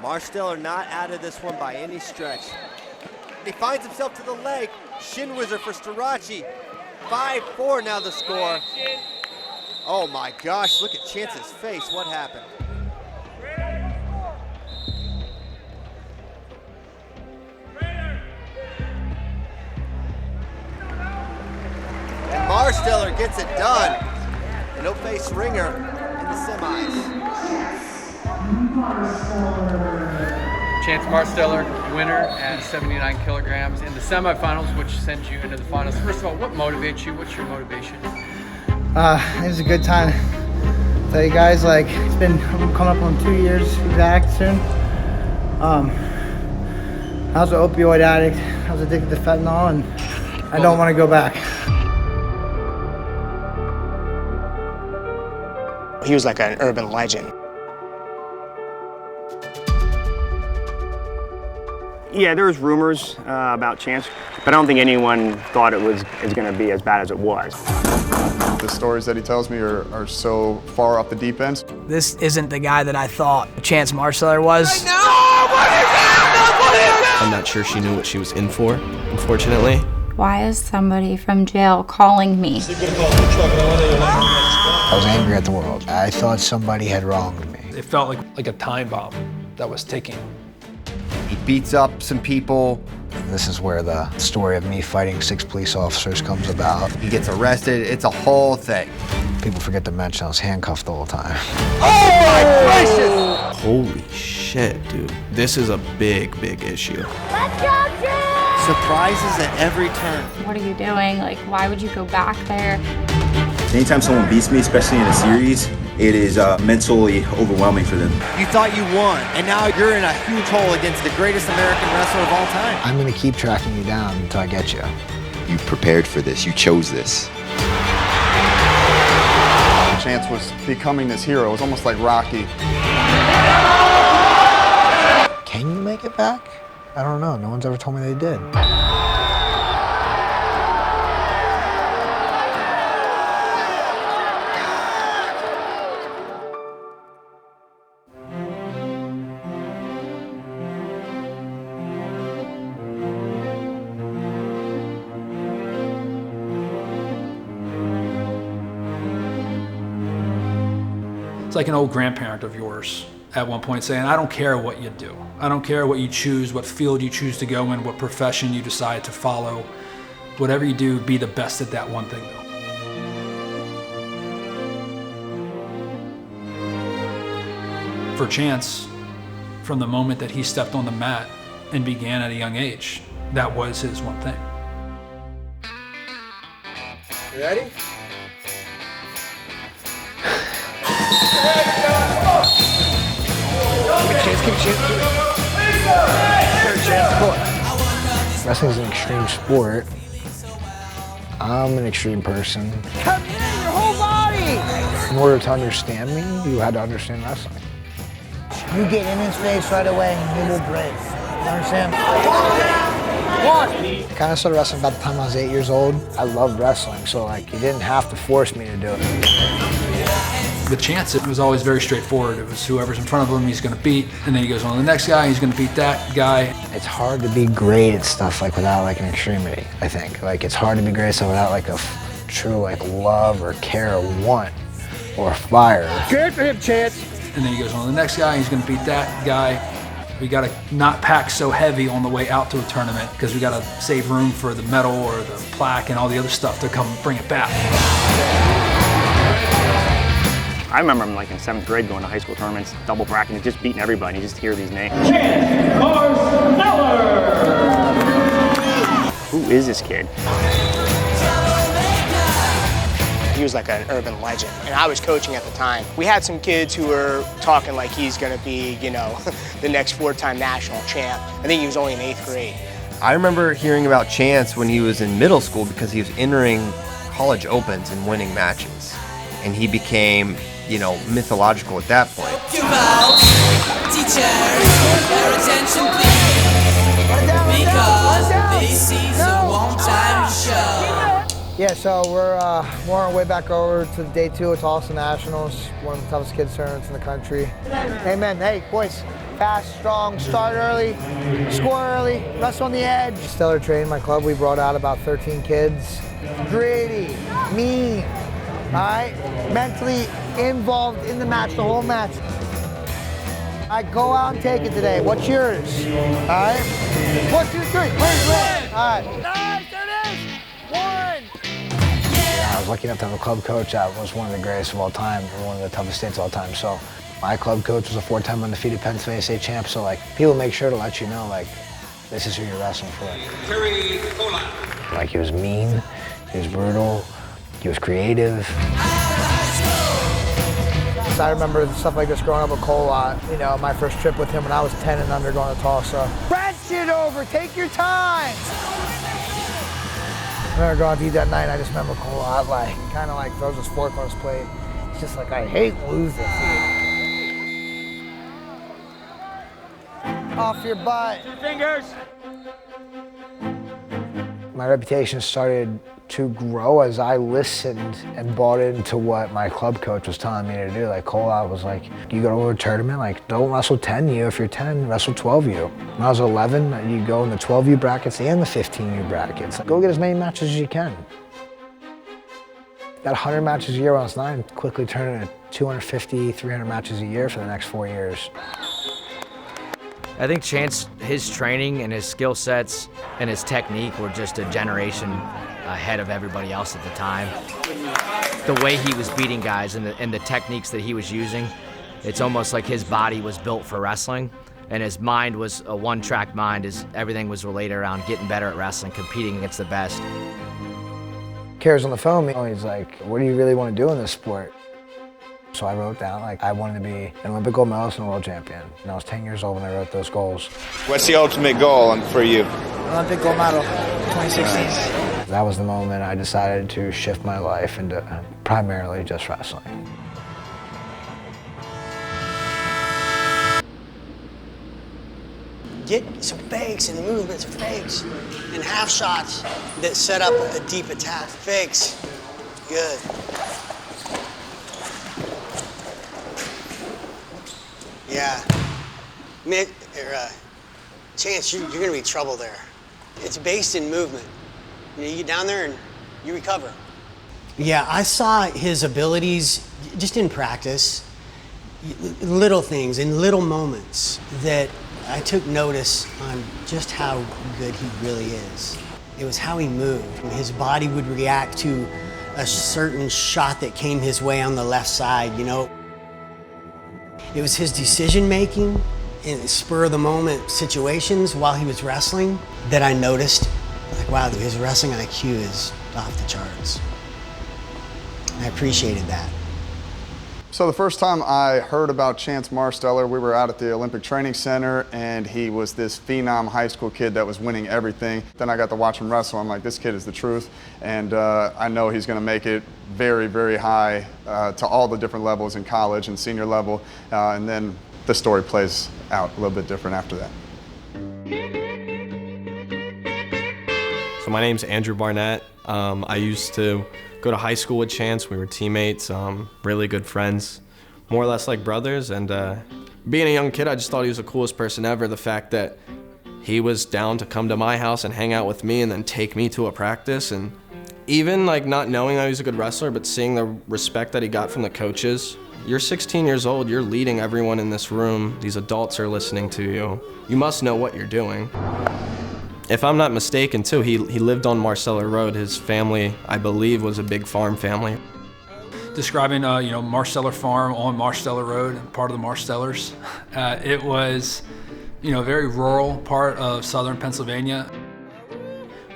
Marsteller not out of this one by any stretch. He finds himself to the leg. Shin Wizard for Starachi. 5-4 now the score. Oh my gosh, look at Chance's face. What happened? And Marsteller gets it done. And he'll face Ringer in the semis. Chance Marsteller, winner at 79 kilograms in the semifinals, which sends you into the finals. First of all, what motivates you? What's your motivation? It was a good time. Tell you guys, like, it's been coming up on 2 years exact soon. I was an opioid addict. I was addicted to fentanyl, and I don't want to go back. He was like an urban legend. Yeah, there was rumors about Chance, but I don't think anyone thought it was going to be as bad as it was. The stories that he tells me are so far off the deep end. This isn't the guy that I thought Chance Marsteller was. I'm not sure she knew what she was in for, unfortunately. Why is somebody from jail calling me? I was angry at the world. I thought somebody had wronged me. It felt like a time bomb that was ticking. He beats up some people. This is where the story of me fighting 6 police officers comes about. He gets arrested. It's a whole thing. People forget to mention I was handcuffed the whole time. Oh my gracious! Holy shit, dude. This is a big, big issue. Let's go, Jim! Surprises at every turn. What are you doing? Like, why would you go back there? Anytime someone beats me, especially in a series, it is mentally overwhelming for them. You thought you won, and now you're in a huge hole against the greatest American wrestler of all time. I'm gonna keep tracking you down until I get you. You prepared for this. You chose this. Chance was becoming this hero. It was almost like Rocky. Can you make it back? I don't know. No one's ever told me they did. It's like an old grandparent of yours at one point saying, I don't care what you do. I don't care what you choose, what field you choose to go in, what profession you decide to follow. Whatever you do, be the best at that one thing though. For Chance, from the moment that he stepped on the mat and began at a young age, that was his one thing. You ready? Wrestling is an extreme sport. I'm an extreme person. Come in, your whole body! In order to understand me, you had to understand wrestling. You get in his face right away, and he will break. You understand? I kind of started wrestling about the time I was 8 years old. I loved wrestling, so like, you didn't have to force me to do it. With Chance, it was always very straightforward. It was whoever's in front of him, he's going to beat, and then he goes on to the next guy, he's going to beat that guy. It's hard to be great at stuff like without like an extremity, I think. Like it's hard to be great at stuff without like a true like love or care or want or fire. Good for him, Chance. And then he goes on to the next guy, he's going to beat that guy. We got to not pack so heavy on the way out to a tournament because we got to save room for the medal or the plaque and all the other stuff to come bring it back. I remember him like in 7th grade going to high school tournaments, double bracketing, just beating everybody. You just hear these names. Who is this kid? He was like an urban legend, and I was coaching at the time. We had some kids who were talking like he's gonna be, you know, the next 4-time national champ. I think he was only in 8th grade. I remember hearing about Chance when he was in middle school because he was entering college opens and winning matches. And he became, you know, mythological at that point. Yeah, so we're on our way back over to day 2 at Tulsa Nationals, one of the toughest kids tournaments in the country. Hey man, hey boys, Fast, strong, start early, score early, wrestle on the edge. Stellar trained my club. We brought out about 13 kids. Gritty, mean, all right? Mentally involved in the match, the whole match. I go out and take it today. What's yours? All right? 1, 2, 3. Where's Red? All right. Nice, there it is. 1. I was lucky enough to have a club coach that was one of the greatest of all time, and one of the toughest states of all time. So my club coach was a 4-time undefeated Pennsylvania State champ. So like, people make sure to let you know, like, this is who you're wrestling for. Like, he was mean, he was brutal, he was creative. I remember stuff like this growing up with Cole a lot. You know, my first trip with him when I was 10 and under going to Tulsa. Rest it over, take your time. I remember going to eat that night, and I just remember Cole a lot, like, kind of like throws his fork on his plate. It's just like, I hate losing. Off your butt. 2 fingers. My reputation started to grow as I listened and bought into what my club coach was telling me to do. Like, Cole out was like, you go to a tournament, like, don't wrestle 10U. If you're 10, wrestle 12U. When I was 11, you go in the 12U brackets and the 15U brackets. Go get as many matches as you can. Got 100 matches a year when I was 9, quickly turned into 250, 300 matches a year for the next 4 years. I think Chance, his training and his skill sets and his technique were just a generation ahead of everybody else at the time. The way he was beating guys and the techniques that he was using, it's almost like his body was built for wrestling, and his mind was a one-track mind. Everything was related around getting better at wrestling, competing against the best. Kara's on the phone, he's like, what do you really want to do in this sport? So I wrote down, like, I wanted to be an Olympic gold medalist and a world champion. And I was 10 years old when I wrote those goals. What's the ultimate goal for you? Olympic gold medal, 2016. That was the moment I decided to shift my life into primarily just wrestling. Get some fakes and movements, fakes and half shots that set up a deep attack. Fakes, good. Yeah, Chance, you're gonna be trouble there. It's based in movement. You get down there and you recover. Yeah, I saw his abilities just in practice, little things, in little moments that I took notice on just how good he really is. It was how he moved. His body would react to a certain shot that came his way on the left side, you know. It was his decision-making in spur-of-the-moment situations while he was wrestling that I noticed, like, wow, his wrestling IQ is off the charts. I appreciated that. So the first time I heard about Chance Marsteller, we were out at the Olympic Training Center, and he was this phenom high school kid that was winning everything. Then I got to watch him wrestle. I'm like, this kid is the truth, and I know he's going to make it very, very high to all the different levels in college and senior level, and then the story plays out a little bit different after that. So my name's Andrew Barnett. I used to go to high school with Chance. We were teammates, really good friends, more or less like brothers. And being a young kid, I just thought he was the coolest person ever. The fact that he was down to come to my house and hang out with me and then take me to a practice. And even like not knowing that he was a good wrestler, but seeing the respect that he got from the coaches. You're 16 years old, you're leading everyone in this room. These adults are listening to you. You must know what you're doing. If I'm not mistaken too, he lived on Marsteller Road. His family, I believe, was a big farm family. Describing, Marsteller Farm on Marsteller Road, part of the Marstellers. It was, a very rural part of southern Pennsylvania.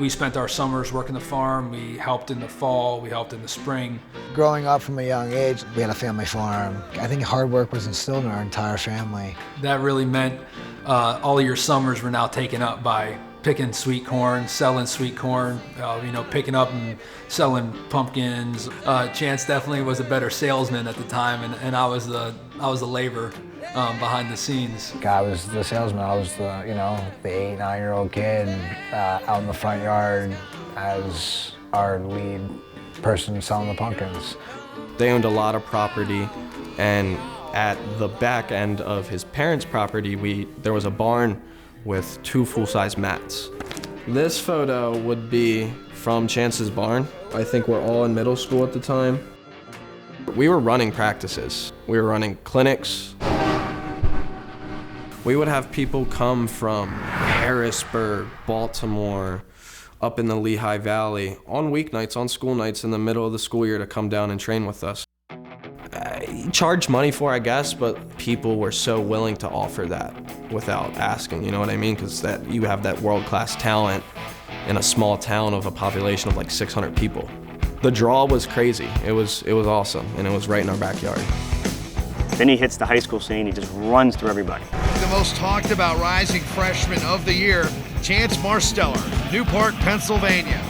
We spent our summers working the farm. We helped in the fall, we helped in the spring. Growing up from a young age, we had a family farm. I think hard work was instilled in our entire family. That really meant all of your summers were now taken up by picking sweet corn, selling sweet corn, picking up and selling pumpkins. Chance definitely was a better salesman at the time, and I was the labor behind the scenes. I was the salesman. I was the 8, 9-year-old kid out in the front yard as our lead person selling the pumpkins. They owned a lot of property, and At the back end of his parents' property, there was a barn with 2 full-size mats. This photo would be from Chance's barn. I think we're all in middle school at the time. We were running practices. We were running clinics. We would have people come from Harrisburg, Baltimore, up in the Lehigh Valley on weeknights, on school nights in the middle of the school year to come down and train with us. Charge money for, I guess, but people were so willing to offer that without asking, you know what I mean? Because that you have that world-class talent in a small town of a population of like 600 people. The draw was crazy. It was awesome, and it was right in our backyard. Then he hits the high school scene, he just runs through everybody. The most talked about rising freshman of the year, Chance Marsteller, Newport, Pennsylvania.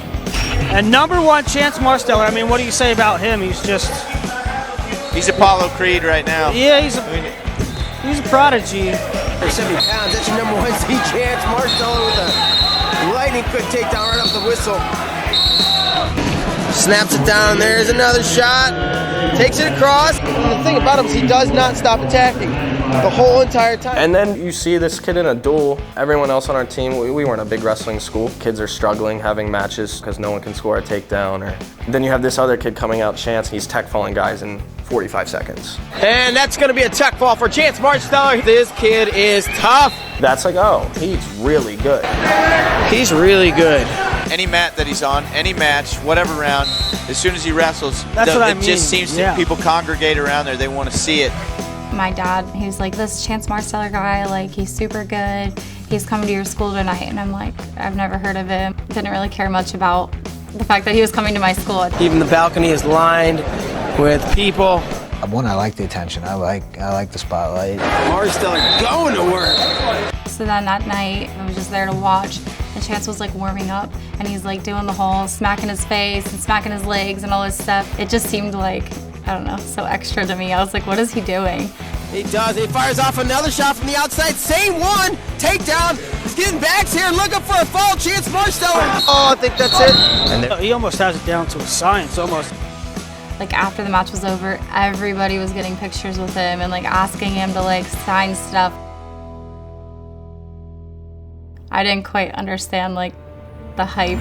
And #1 Chance Marsteller, I mean, what do you say about him? He's Apollo Creed right now. Yeah, he's a prodigy. 70 pounds, that's your #1 seed Chance Marsteller with a lightning quick takedown right off the whistle. Snaps it down, there's another shot. Takes it across. And the thing about him is he does not stop attacking the whole entire time. And then you see this kid in a duel. Everyone else on our team, we weren't a big wrestling school. Kids are struggling, having matches because no one can score a takedown. Or then you have this other kid coming out, Chance, he's tech falling guys in 45 seconds. And that's gonna be a tech fall for Chance Marsteller. This kid is tough. That's like, oh, he's really good. He's really good. Any mat that he's on, any match, whatever round, as soon as he wrestles, it just seems to people congregate around there. They want to see it. My dad, he was like, this Chance Marsteller guy, like, he's super good. He's coming to your school tonight. And I'm like, I've never heard of him. Didn't really care much about the fact that he was coming to my school. Even the balcony is lined with people. One, I like the attention. I like the spotlight. Marsteller going to work. So then that night, I was just there to watch. And Chance was like warming up, and he's like doing the whole smacking his face and smacking his legs and all this stuff. It just seemed like, I don't know, so extra to me. I was like, what is he doing? He does. He fires off another shot from the outside. Same one. Takedown. He's getting backs here, looking for a fall. Chance Marsteller. Oh, I think that's it. And he almost has it down to a science, almost. Like after the match was over, everybody was getting pictures with him and like asking him to like sign stuff. I didn't quite understand like the hype.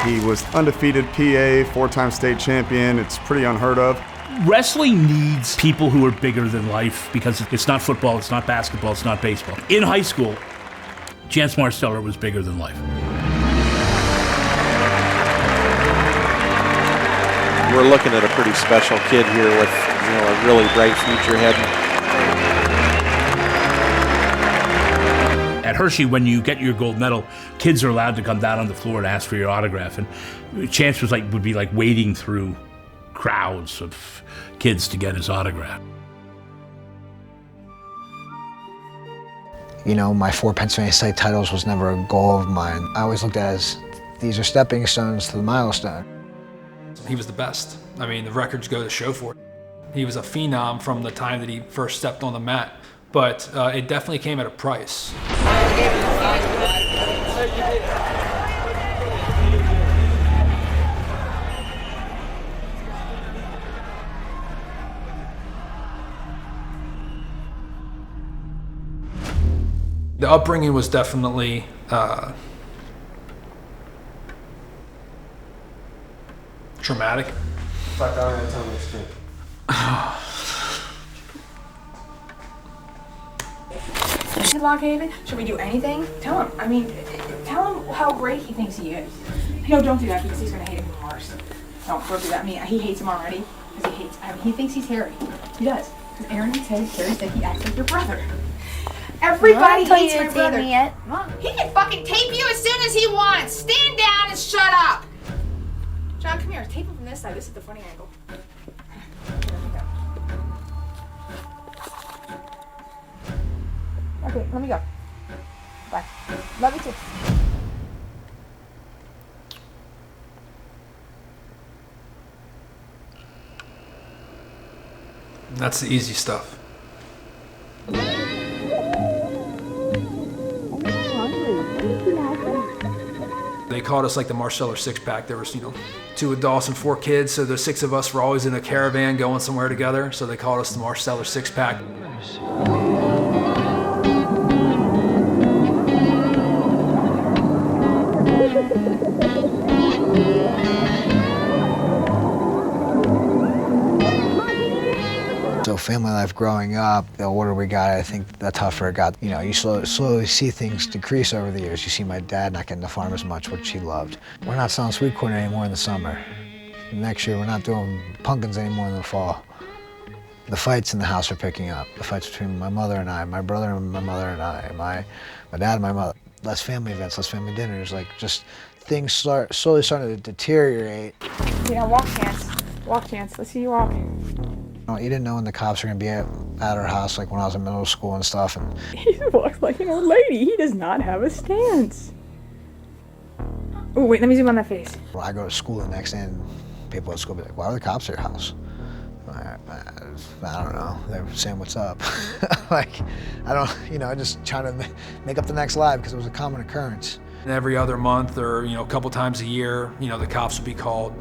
He was undefeated PA, 4-time state champion. It's pretty unheard of. Wrestling needs people who are bigger than life because it's not football, it's not basketball, it's not baseball. In high school, Chance Marsteller was bigger than life. We're looking at a pretty special kid here with a really bright future ahead. At Hershey, when you get your gold medal, kids are allowed to come down on the floor and ask for your autograph. And Chance would be like wading through crowds of kids to get his autograph. You know, my 4 Pennsylvania state titles was never a goal of mine. I always looked at it as these are stepping stones to the milestone. He was the best. I mean, the records go to show for it. He was a phenom from the time that he first stepped on the mat, but it definitely came at a price. The upbringing was definitely traumatic. Should Lockhaven? Should we do anything? Tell him. I mean, tell him how great he thinks he is. No, don't do that because he's gonna hate him worse. No, don't do that. I mean, he hates him already because he thinks he's Harry. He does. Because Aaron said Harry said he acts like your brother. Everybody hates my brother. Yet. He can fucking tape you as soon as he wants. Stand down and shut up. John, come here. Tape him from this side. This is the funny angle. Okay, let me go. Bye. Love you too. That's the easy stuff. They called us like the Marsteller six-pack. There was, 2 adults and 4 kids, so the 6 of us were always in a caravan going somewhere together, so they called us the Marsteller six-pack. So family life growing up, the older we got, I think the tougher it got. You slowly see things decrease over the years. You see my dad not getting to farm as much, which he loved. We're not selling sweet corn anymore in the summer. Next year, we're not doing pumpkins anymore in the fall. The fights in the house are picking up. The fights between my mother and I, my brother and my mother and I, my dad and my mother. Less family events, less family dinners, like just things slowly starting to deteriorate. Walk, Chance. Walk, Chance. Let's see you walk. You didn't know when the cops were gonna be at our house, like when I was in middle school and stuff. And He walks like an old lady. He does not have a stance. Oh, wait, let me zoom on that face. when I go to school the next day, and people at school be like, "Why are the cops at your house?" I don't know. They were saying what's up. Like, I don't, just trying to make up the next lie because it was a common occurrence. And every other month or, a couple times a year, the cops would be called,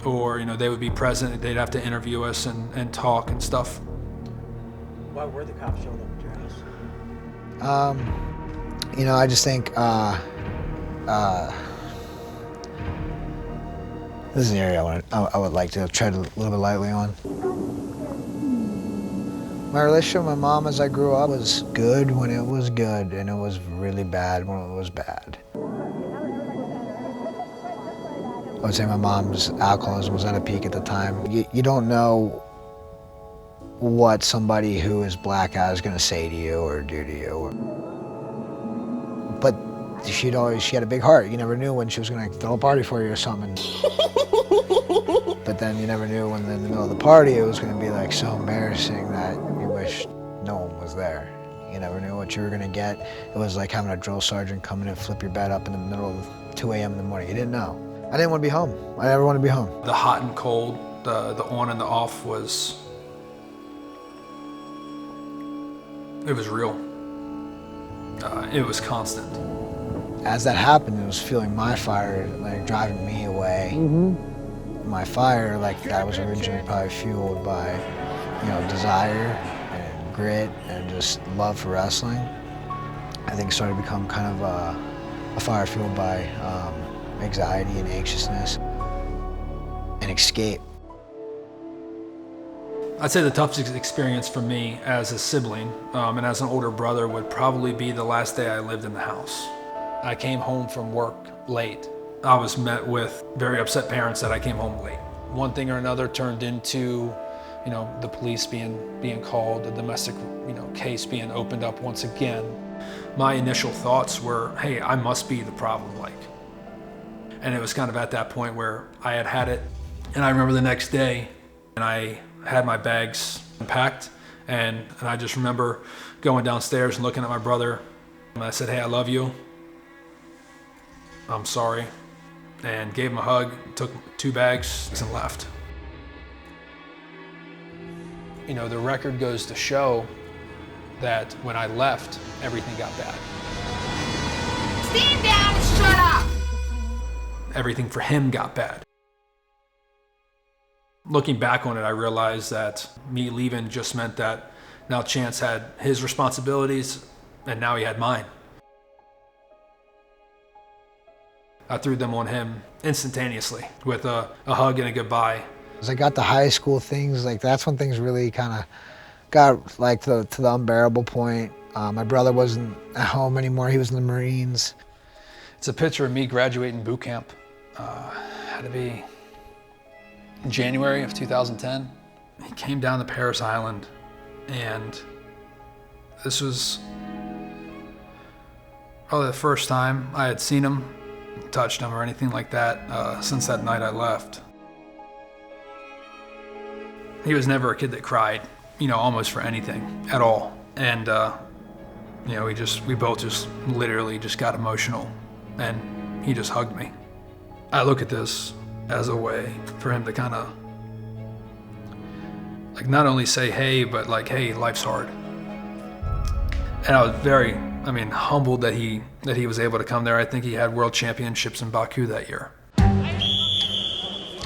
or, they would be present. They'd have to interview us and talk and stuff. Why were the cops showing up at your house? I just think, this is an area I would like to tread a little bit lightly on. My relationship with my mom as I grew up was good when it was good, and it was really bad when it was bad. I would say my mom's alcoholism was at a peak at the time. You don't know what somebody who is black is going to say to you or do to you. But she had a big heart. You never knew when she was going to throw a party for you or something. But then you never knew when in the middle of the party it was going to be like so embarrassing that you wish no one was there. You never knew what you were going to get. It was like having a drill sergeant come in and flip your bed up in the middle of 2 a.m. in the morning. You didn't know. I didn't want to be home. I never wanted to be home. The hot and cold, the on and the off was, it was real. It was constant. As that happened, it was feeling my fire, like driving me away. Mm-hmm. My fire, like that was originally probably fueled by, desire and grit and just love for wrestling. I think it started to become kind of a fire fueled by anxiety and anxiousness and escape. I'd say the toughest experience for me as a sibling and as an older brother would probably be the last day I lived in the house. I came home from work late. I was met with very upset parents that I came home late. One thing or another turned into, the police being called, the domestic, case being opened up once again. My initial thoughts were, hey, I must be the problem, And it was kind of at that point where I had it. And I remember the next day, and I had my bags packed, and I just remember going downstairs and looking at my brother, and I said, hey, I love you. I'm sorry. And gave him a hug, took 2 bags and left. The record goes to show that when I left, everything got bad. Stand down and shut up! Everything for him got bad. Looking back on it, I realized that me leaving just meant that now Chance had his responsibilities and now he had mine. I threw them on him instantaneously with a hug and a goodbye. As I got to high school, things like that's when things really kind of got like to the unbearable point. My brother wasn't at home anymore. He was in the Marines. It's a picture of me graduating boot camp. Had to be in January of 2010. He came down to Paris Island, and this was probably the first time I had seen him, touched him or anything like that since that night I left. He was never a kid that cried, almost for anything at all. And, we both just literally just got emotional, and he just hugged me. I look at this as a way for him to kind of, not only say, hey, but hey, life's hard. And I was very I mean, humbled that he was able to come there. I think he had world championships in Baku that year.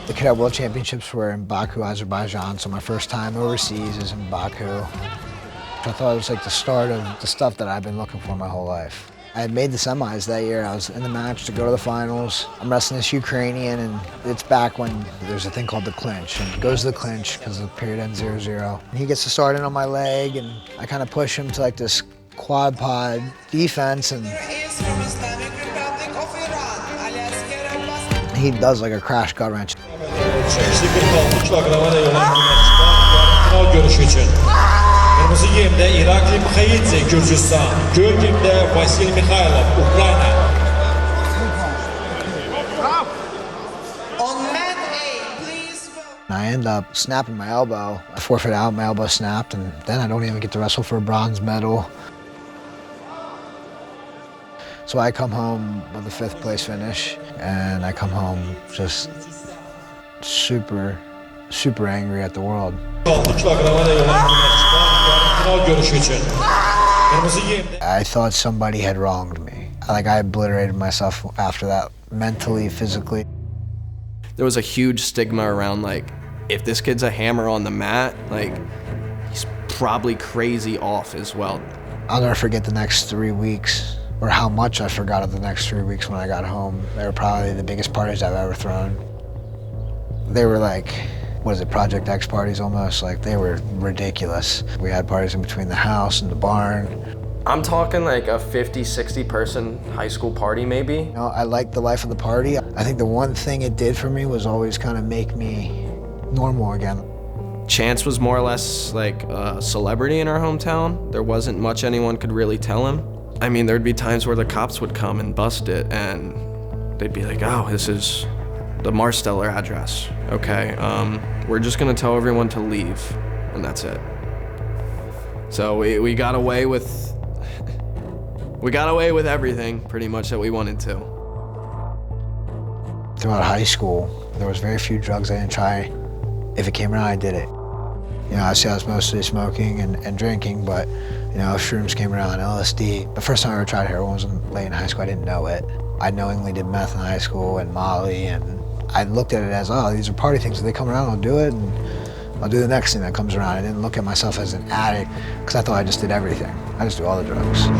The Cadet World Championships were in Baku, Azerbaijan, so my first time overseas is in Baku. I thought it was like the start of the stuff that I've been looking for my whole life. I had made the semis that year. I was in the match to go to the finals. I'm wrestling this Ukrainian, and it's back when there's a thing called the clinch. And it goes to the clinch because the period ends 0-0. He gets to start in on my leg, and I kind of push him to like this quad pod defense, and he does like a crash gut wrench. Kırmızı giyimde İrakli Mkhaidze, Gürcistan. Göl giyimde Vasil Mikhailov, Ukrayna. I end up snapping my elbow. I forfeit out, my elbow snapped, and then I don't even get to wrestle for a bronze medal. So I come home with a 5th place finish, and I come home just super angry at the world. I thought somebody had wronged me. Like, I obliterated myself after that, mentally, physically. There was a huge stigma around, like, if this kid's a hammer on the mat, like, he's probably crazy off as well. I'll never forget the next 3 weeks, or how much I forgot of the next 3 weeks when I got home. They were probably the biggest parties I've ever thrown. They were like, what is it, Project X parties almost? Like, they were ridiculous. We had parties in between the house and the barn. I'm talking like a 50, 60 person high school party maybe. You know, I liked the life of the party. I think the one thing it did for me was always kind of make me normal again. Chance was more or less like a celebrity in our hometown. There wasn't much anyone could really tell him. I mean, there'd be times where the cops would come and bust it, and they'd be like, oh, this is the Marsteller address. Okay, we're just gonna tell everyone to leave, and that's it. So we got away with everything pretty much that we wanted to. Throughout high school, there was very few drugs I didn't try. If it came around, I did it. You know, I was mostly smoking and drinking, but you know, if shrooms came around, LSD. The first time I ever tried heroin was late in high school. I didn't know it. I knowingly did meth in high school and Molly, and I looked at it as, oh, these are party things. If they come around, I'll do it, and I'll do the next thing that comes around. I didn't look at myself as an addict, because I thought I just did everything. I just do all the drugs. You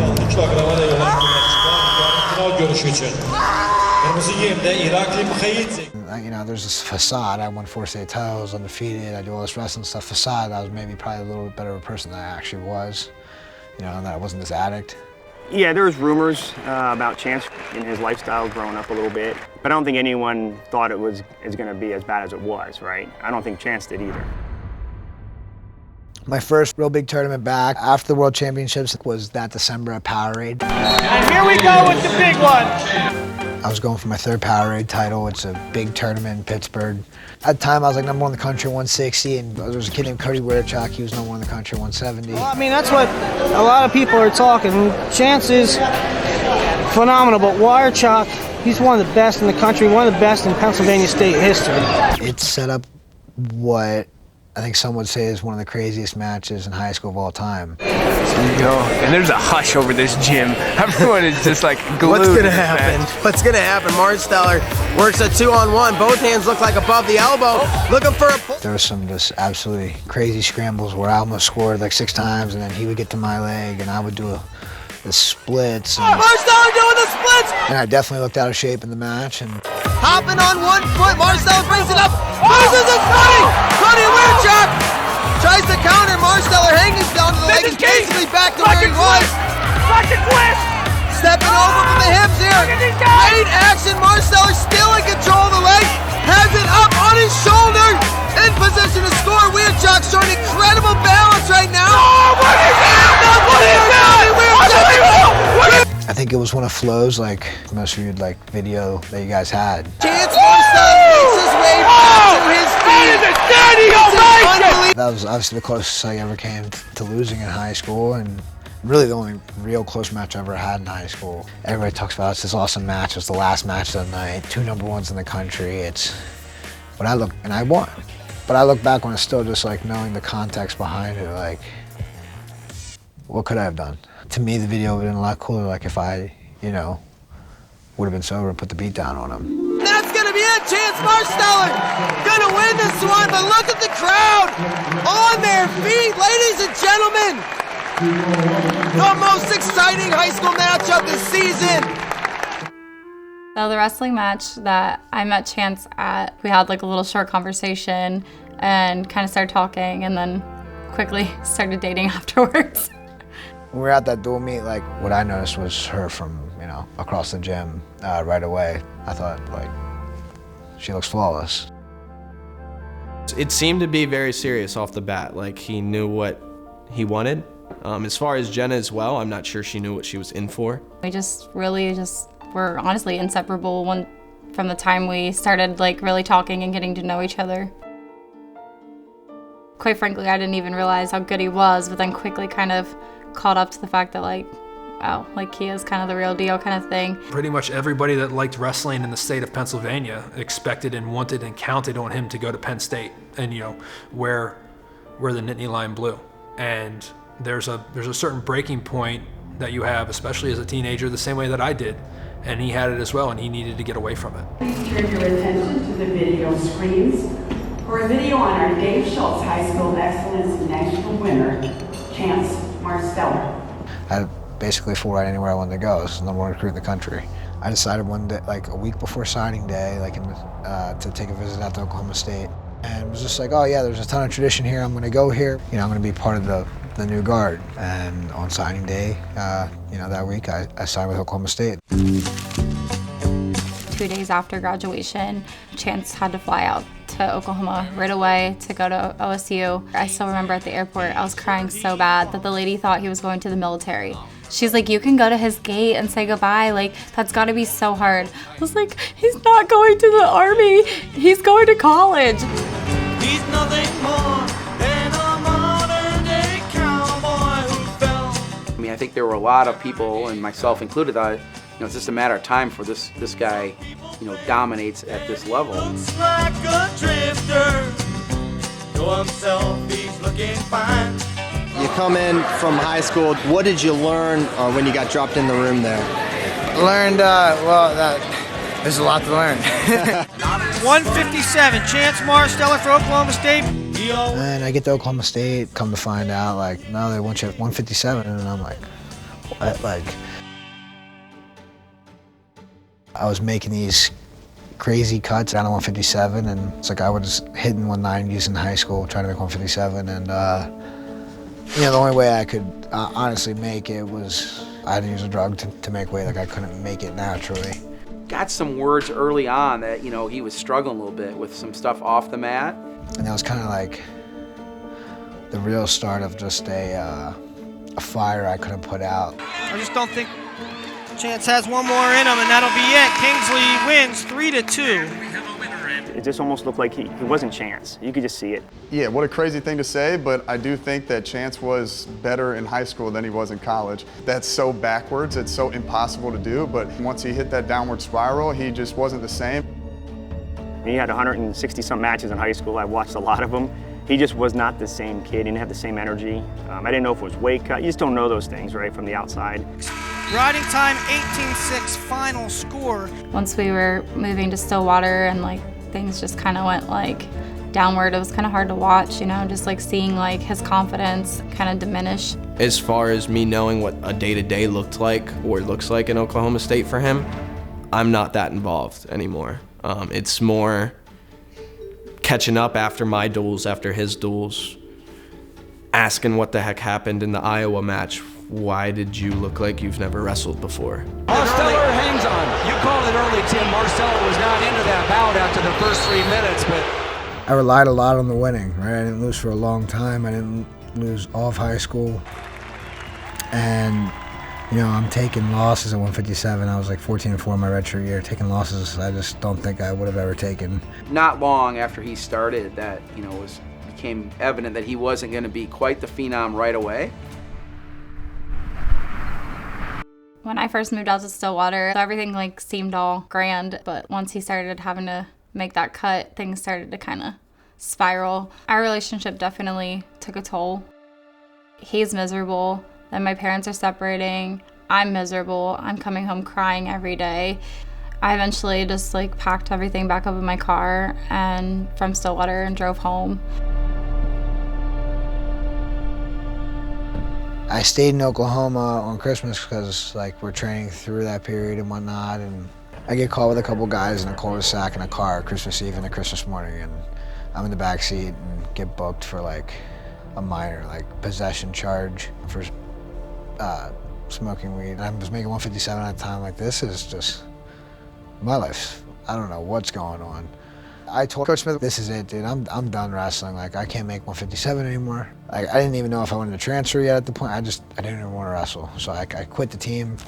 know, there's this facade. I won 4 state titles, undefeated. I do all this wrestling stuff. Facade, I was maybe probably a little bit better of a person than I actually was. You know, and that I wasn't this addict. Yeah, there was rumors about Chance and his lifestyle growing up a little bit, but I don't think anyone thought it was going to be as bad as it was, right? I don't think Chance did either. My first real big tournament back after the World Championships was that December at Powerade. And here we go with the big one. I was going for my 3rd Powerade title. It's a big tournament in Pittsburgh. At the time, I was like #1 in the country, 160, and there was a kid named Cody Werchak. He was #1 in the country, 170. Well, I mean, that's what a lot of people are talking. Chance is phenomenal, but Werchak, he's one of the best in the country, one of the best in Pennsylvania state history. It set up what I think some would say is one of the craziest matches in high school of all time. You know, and there's a hush over this gym. Everyone is just like glued. What's gonna happen? What's gonna happen? Marsteller works a 2-on-1. Both hands look like above the elbow, looking for a pull. There was some just absolutely crazy scrambles where I almost scored like 6 times, and then he would get to my leg, and I would do the splits. Marsteller doing the splits! And I definitely looked out of shape in the match. And hopping on 1 foot, Marsteller brings it up, loses his footing! Cody Werchak tries to counter, Marsteller hanging down to the leg, is basically back to where he was. Stepping over from the hips here. Great action, Marsteller still in control of the leg, has it up on his shoulder, in position to score. Werchak showing incredible balance right now. Oh, what is that? What is that? I think it was one of Flo's, like most of you like video that you guys had. Chance Marsteller makes his way back to his feet. That was obviously the closest I ever came to losing in high school, and really the only real close match I ever had in high school. Everybody talks about it's this awesome match. It was the last match of the night. 2 #1s in the country. But I look, and I won. But I look back when it's still just like knowing the context behind it, like, what could I have done? To me, the video would have been a lot cooler, like if I, you know, would have been sober and put the beat down on him. That's gonna be it, Chance Marsteller gonna win this one, but look at the crowd on their feet, ladies and gentlemen. The most exciting high school matchup this season. So the wrestling match that I met Chance at, we had like a little short conversation and kind of started talking and then quickly started dating afterwards. When we were at that dual meet, like what I noticed was her from, you know, across the gym right away. I thought, like, she looks flawless. It seemed to be very serious off the bat, like he knew what he wanted. As far as Jenna as well, I'm not sure she knew what she was in for. We just really were honestly inseparable from the time we started like really talking and getting to know each other. Quite frankly, I didn't even realize how good he was, but then quickly kind of caught up to the fact that like, wow, like he is kind of the real deal kind of thing. Pretty much everybody that liked wrestling in the state of Pennsylvania expected and wanted and counted on him to go to Penn State and, you know, wear the Nittany Lion blue. And there's a certain breaking point that you have, especially as a teenager, the same way that I did. And he had it as well, and he needed to get away from it. Please turn your attention to the video screens for a video on our Dave Schultz High School Excellence National winner, Chance Marsteller. I had basically full right anywhere I wanted to go. This is the number one recruit in the country. I decided one day, like a week before signing day, like to take a visit out to Oklahoma State. And it was just like, oh yeah, there's a ton of tradition here. I'm gonna go here. You know, I'm gonna be part of the new guard. And on signing day, you know, that week I signed with Oklahoma State. 2 days after graduation, Chance had to fly out to Oklahoma right away to go to OSU. I still remember at the airport, I was crying so bad that the lady thought he was going to the military. She's like, you can go to his gate and say goodbye. Like, that's gotta be so hard. I was like, he's not going to the Army. He's going to college. He's nothing more than a modern day cowboy who fell. I mean, I think there were a lot of people, and myself included, that, you know, it's just a matter of time for this guy, you know, dominates at this level. Looks like a drifter. To himself, he's looking fine. You come in from high school. What did you learn when you got dropped in the room there? Learned, there's a lot to learn. 157, Chance Marsteller for Oklahoma State. And I get to Oklahoma State, come to find out, like, no, they want you at 157, and I'm like, what? Like, I was making these crazy cuts down to 157, and it's like I was hitting 190s in high school, trying to make 157, and you know, the only way I could honestly make it was I had to use a drug to make weight. Like, I couldn't make it naturally. Got some words early on that, you know, he was struggling a little bit with some stuff off the mat. And that was kind of like the real start of just a fire I couldn't put out. I just don't think Chance has one more in him, and that'll be it. Kingsley wins 3-2. It just almost looked like he wasn't Chance. You could just see it. Yeah, what a crazy thing to say, but I do think that Chance was better in high school than he was in college. That's so backwards, it's so impossible to do, but once he hit that downward spiral, he just wasn't the same. He had 160-some matches in high school. I watched a lot of them. He just was not the same kid. He didn't have the same energy. I didn't know if it was weight cut. You just don't know those things, right, from the outside. Riding time, 18-6, final score. Once we were moving to Stillwater and like things just kind of went like downward, it was kind of hard to watch, you know, just like seeing like his confidence kind of diminish. As far as me knowing what a day-to-day looked like or looks like in Oklahoma State for him, I'm not that involved anymore. It's more catching up after my duels, after his duels, asking what the heck happened in the Iowa match. Why did you look like you've never wrestled before? Marsteller hangs on. You called it early, Tim. Marsteller was not into that bout after the first 3 minutes, but I relied a lot on the winning, right? I didn't lose for a long time. I didn't lose all of high school. And, you know, I'm taking losses at 157. I was like 14-4 in my redshirt year. Taking losses I just don't think I would have ever taken. Not long after he started, that, you know, became evident that he wasn't going to be quite the phenom right away. When I first moved out to Stillwater, everything like seemed all grand, but once he started having to make that cut, things started to kind of spiral. Our relationship definitely took a toll. He's miserable. Then my parents are separating. I'm miserable. I'm coming home crying every day. I eventually just like packed everything back up in my car and from Stillwater and drove home. I stayed in Oklahoma on Christmas because like we're training through that period and whatnot, and I get caught with a couple guys in a cul-de-sac in a car Christmas Eve and a Christmas morning, and I'm in the back seat and get booked for like a minor like possession charge for smoking weed. I was making 157 at the time. Like, this is just my life. I don't know what's going on. I told Coach Smith, this is it, dude. I'm done wrestling. Like, I can't make 157 anymore. Like, I didn't even know if I wanted to transfer yet at the point. I didn't even want to wrestle. So I quit the team.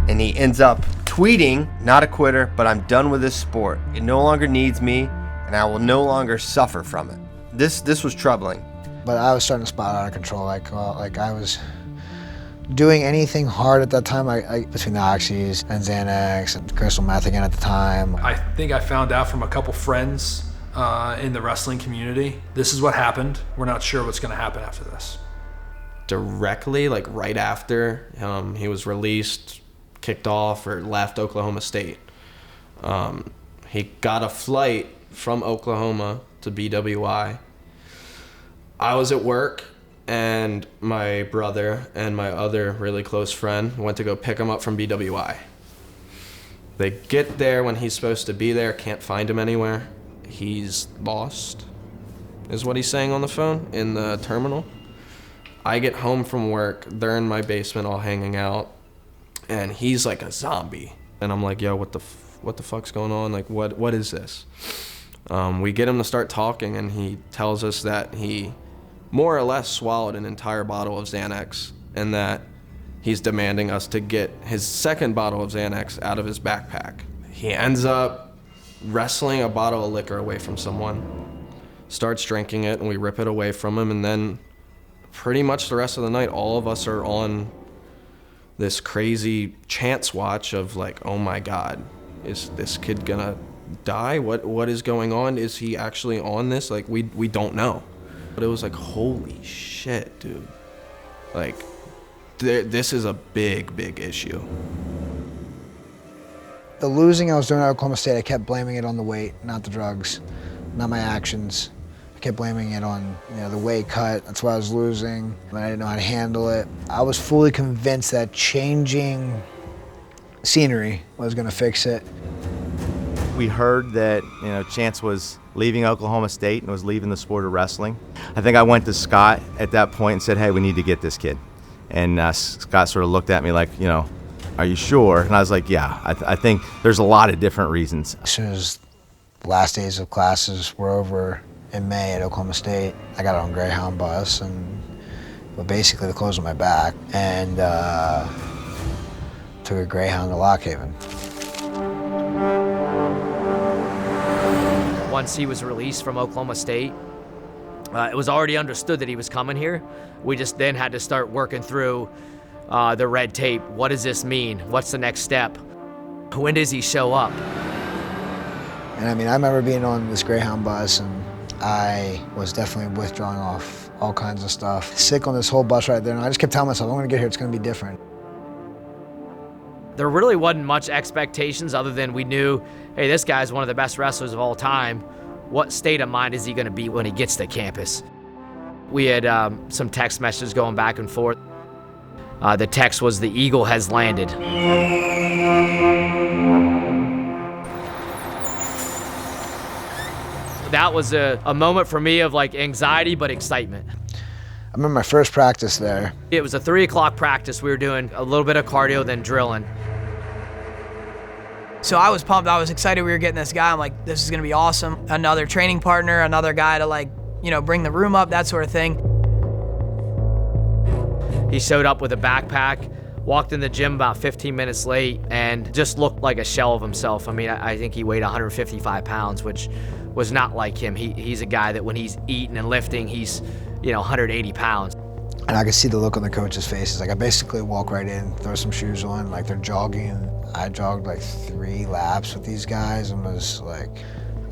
And he ends up tweeting, "Not a quitter, but I'm done with this sport. It no longer needs me, and I will no longer suffer from it." This was troubling. But I was starting to spot out of control. Like I was doing anything hard at that time, between the oxys and Xanax and crystal meth again at the time. I think I found out from a couple friends in the wrestling community, this is what happened. We're not sure what's gonna happen after this. Directly, like right after he was released, kicked off, or left Oklahoma State, he got a flight from Oklahoma to BWI. I was at work, and my brother and my other really close friend went to go pick him up from BWI. They get there when he's supposed to be there, can't find him anywhere. He's lost, is what he's saying on the phone in the terminal. I get home from work, they're in my basement all hanging out, and he's like a zombie. And I'm like, yo, what the fuck's going on? Like, what is this? We get him to start talking, and he tells us that he more or less swallowed an entire bottle of Xanax, and that he's demanding us to get his second bottle of Xanax out of his backpack. He ends up wrestling a bottle of liquor away from someone, starts drinking it, and we rip it away from him, and then pretty much the rest of the night, all of us are on this crazy chance watch of like, oh my God, is this kid gonna die? What is going on? Is he actually on this? Like, we don't know. But it was like, holy shit, dude. Like, this is a big issue. The losing I was doing at Oklahoma State, I kept blaming it on the weight, not the drugs, not my actions. I kept blaming it on, the weight cut. That's why I was losing, but I didn't know how to handle it. I was fully convinced that changing scenery was gonna fix it. We heard that, Chance was leaving Oklahoma State and was leaving the sport of wrestling. I think I went to Scott at that point and said, hey, we need to get this kid. And Scott sort of looked at me like, are you sure? And I was like, yeah, I think there's a lot of different reasons. As soon as the last days of classes were over in May at Oklahoma State, I got on a Greyhound bus, and basically the clothes on my back, and took a Greyhound to Lock Haven. Once he was released from Oklahoma State, it was already understood that he was coming here. We just then had to start working through the red tape. What does this mean? What's the next step? When does he show up? And I remember being on this Greyhound bus, and I was definitely withdrawing off all kinds of stuff. Sick on this whole bus right there, and I just kept telling myself, I'm gonna get here, it's gonna be different. There really wasn't much expectations other than we knew, hey, this guy's one of the best wrestlers of all time. What state of mind is he gonna be when he gets to campus? We had some text messages going back and forth. The text was, the Eagle has landed. That was a moment for me of like anxiety but excitement. I remember my first practice there. It was a 3 o'clock practice. We were doing a little bit of cardio, then drilling. So I was pumped. I was excited we were getting this guy. I'm like, this is gonna be awesome. Another training partner, another guy to bring the room up, that sort of thing. He showed up with a backpack, walked in the gym about 15 minutes late, and just looked like a shell of himself. I think he weighed 155 pounds, which was not like him. He's a guy that when he's eating and lifting, he's 180 pounds. And I could see the look on the coaches' faces. Like, I basically walk right in, throw some shoes on, like they're jogging. I jogged like 3 laps with these guys, and was like,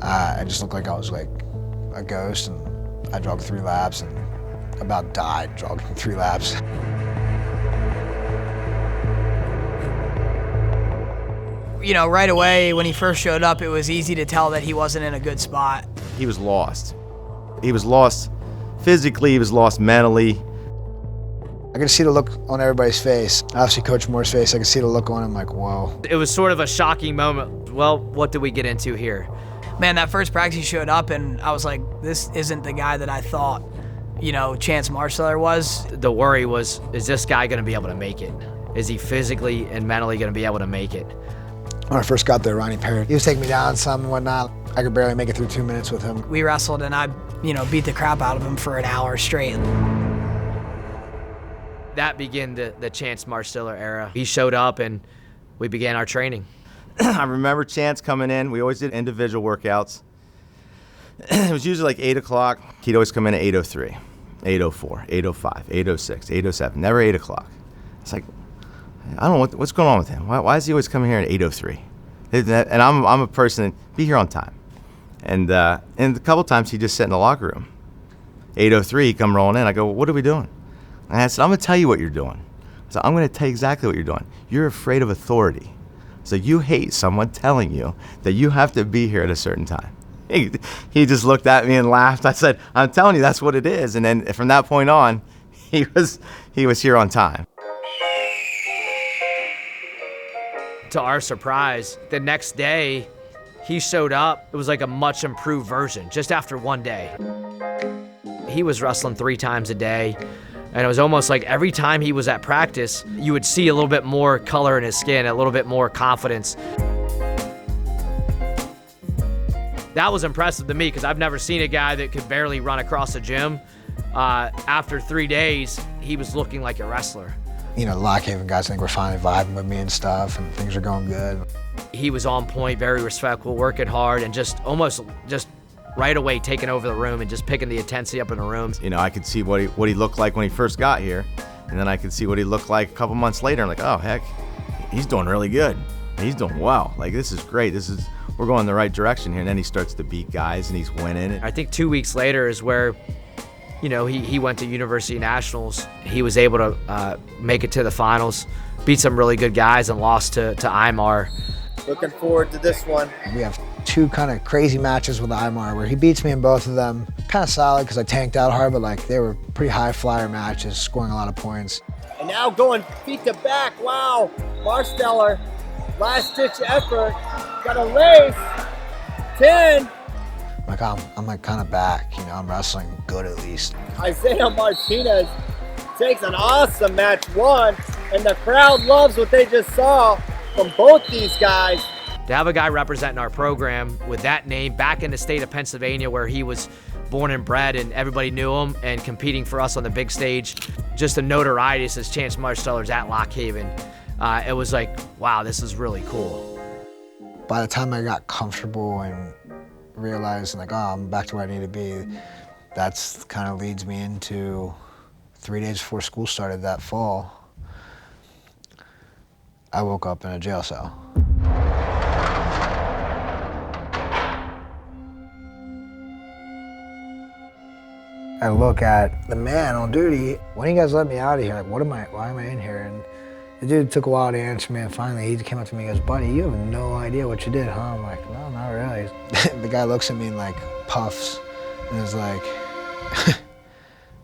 I just looked like I was like a ghost, and I jogged 3 laps, and about died jogging 3 laps. You know, right away when he first showed up, it was easy to tell that he wasn't in a good spot. He was lost. He was lost physically, he was lost mentally. I could see the look on everybody's face. Obviously, Coach Moore's face, I could see the look on him like, whoa. It was sort of a shocking moment. Well, what did we get into here? Man, that first practice he showed up and I was like, this isn't the guy that I thought, you know, Chance Marsteller was. The worry was, is this guy gonna be able to make it? Is he physically and mentally gonna be able to make it? When I first got there, Ronnie Perry, he was taking me down some and whatnot. I could barely make it through 2 minutes with him. We wrestled and I, you know, beat the crap out of him for an hour straight. That began the Chance Marsteller era. He showed up and we began our training. I remember Chance coming in. We always did individual workouts. It was usually like 8 o'clock. He'd always come in at 8:03, 8:04, 8:05, 8:06, 8:07, never 8 o'clock. It's like, I don't know what's going on with him. Why is he always coming here at 8:03? And I'm a person that be here on time. And a couple times he just sat in the locker room. 8:03, he come rolling in. I go, what are we doing? And I said, I'm going to tell you what you're doing. So I'm going to tell you exactly what you're doing. You're afraid of authority. So you hate someone telling you that you have to be here at a certain time. He just looked at me and laughed. I said, I'm telling you, that's what it is. And then from that point on, he was here on time. To our surprise, the next day, he showed up. It was like a much improved version, just after one day. He was wrestling 3 times a day. And it was almost like every time he was at practice, you would see a little bit more color in his skin, a little bit more confidence. That was impressive to me because I've never seen a guy that could barely run across a gym. After 3 days, he was looking like a wrestler. You know, the Lock Haven guys think we're finally vibing with me and stuff, and things are going good. He was on point, very respectful, working hard, and just almost right away taking over the room and just picking the intensity up in the room. You know, I could see what he looked like when he first got here, and then I could see what he looked like a couple months later. I'm like, oh heck, he's doing really good. He's doing well. Like, this is great. We're going in the right direction here. And then he starts to beat guys and he's winning. I think 2 weeks later is where, you know, he went to University Nationals. He was able to make it to the finals, beat some really good guys, and lost to Imar. Looking forward to this one. We have 2 kind of crazy matches with Imar where he beats me in both of them. Kind of solid because I tanked out hard, but like they were pretty high flyer matches, scoring a lot of points. And now going feet to back. Wow, Marsteller, last ditch effort. Got a race. 10. Like I'm like kind of back, you know, I'm wrestling good at least. Isaiah Martinez takes an awesome match 1, and the crowd loves what they just saw from both these guys. To have a guy representing our program with that name back in the state of Pennsylvania where he was born and bred and everybody knew him, and competing for us on the big stage, just the notoriety as Chance Marsteller's at Lock Haven, it was like, wow, this is really cool. By the time I got comfortable and realized like, oh, I'm back to where I need to be, that's kind of leads me into 3 days before school started that fall, I woke up in a jail cell. I look at the man on duty. When you guys let me out of here, like, why am I in here? And the dude took a while to answer me, and finally he came up to me and goes, buddy, you have no idea what you did, huh? I'm like, no, not really. The guy looks at me and like puffs and is like,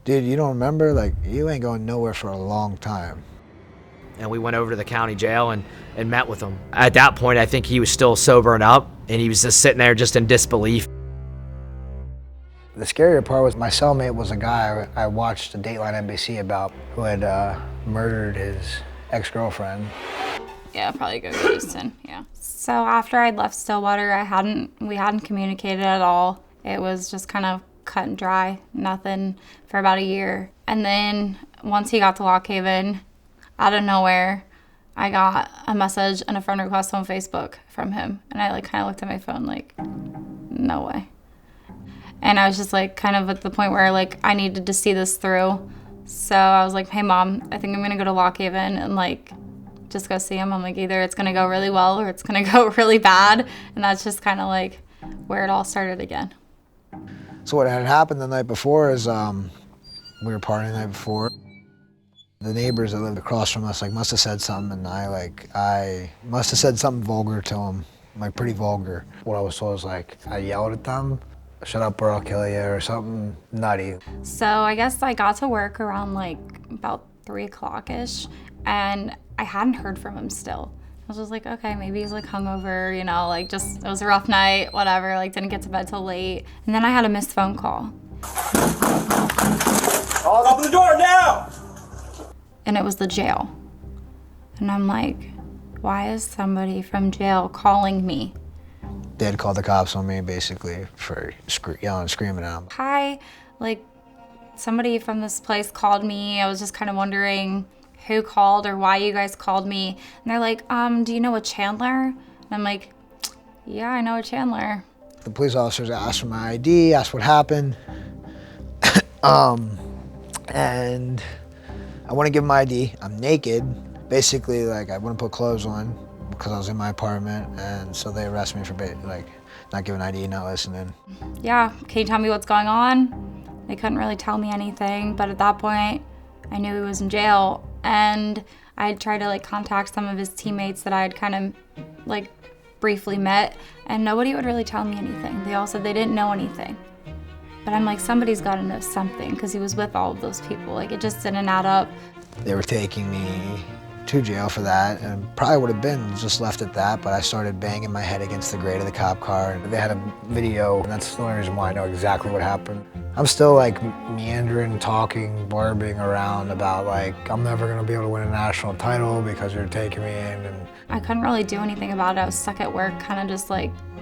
dude, you don't remember? Like, you ain't going nowhere for a long time. And we went over to the county jail and met with him. At that point, I think he was still sobering up, and he was just sitting there just in disbelief. The scarier part was my cellmate was a guy I watched a Dateline NBC about who had murdered his ex-girlfriend. Yeah, probably go to Houston, yeah. So after I'd left Stillwater, we hadn't communicated at all. It was just kind of cut and dry, nothing for about a year. And then once he got to Lock Haven, out of nowhere, I got a message and a friend request on Facebook from him. And I like kind of looked at my phone like, no way. And I was just like kind of at the point where like I needed to see this through. So I was like, hey mom, I think I'm gonna go to Lock Haven and like just go see him. I'm like, either it's gonna go really well or it's gonna go really bad. And that's just kind of like where it all started again. So what had happened the night before is We were partying the night before. The neighbors that lived across from us must have said something, and I must have said something vulgar to them, pretty vulgar. What I was told was I yelled at them, "Shut up or I'll kill you," or something nutty. So I guess I got to work around about 3 o'clock-ish, and I hadn't heard from him still. I was just like, okay, maybe he's hungover, it was a rough night, whatever, didn't get to bed till late. And then I had a missed phone call. Open the door now! And it was the jail. And I'm like, why is somebody from jail calling me? They had called the cops on me, basically, for yelling and screaming at them. Hi, somebody from this place called me. I was just kind of wondering who called or why you guys called me. And they're like, do you know a Chandler? And I'm like, yeah, I know a Chandler. The police officers asked for my ID, asked what happened. And I wouldn't give them my ID. I'm naked. Basically, I wouldn't put clothes on because I was in my apartment. And so they arrested me for not giving ID, not listening. Yeah, can you tell me what's going on? They couldn't really tell me anything, but at that point, I knew he was in jail. And I tried to contact some of his teammates that I had kind of briefly met, and nobody would really tell me anything. They all said they didn't know anything. But I'm like, somebody's got to know something, because he was with all of those people. It just didn't add up. They were taking me to jail for that, and probably would have been just left at that, but I started banging my head against the grate of the cop car. And they had a video, and that's the only reason why I know exactly what happened. I'm still meandering, talking, barbing around about I'm never gonna be able to win a national title because you're taking me in. And I couldn't really do anything about it. I was stuck at work, kind of just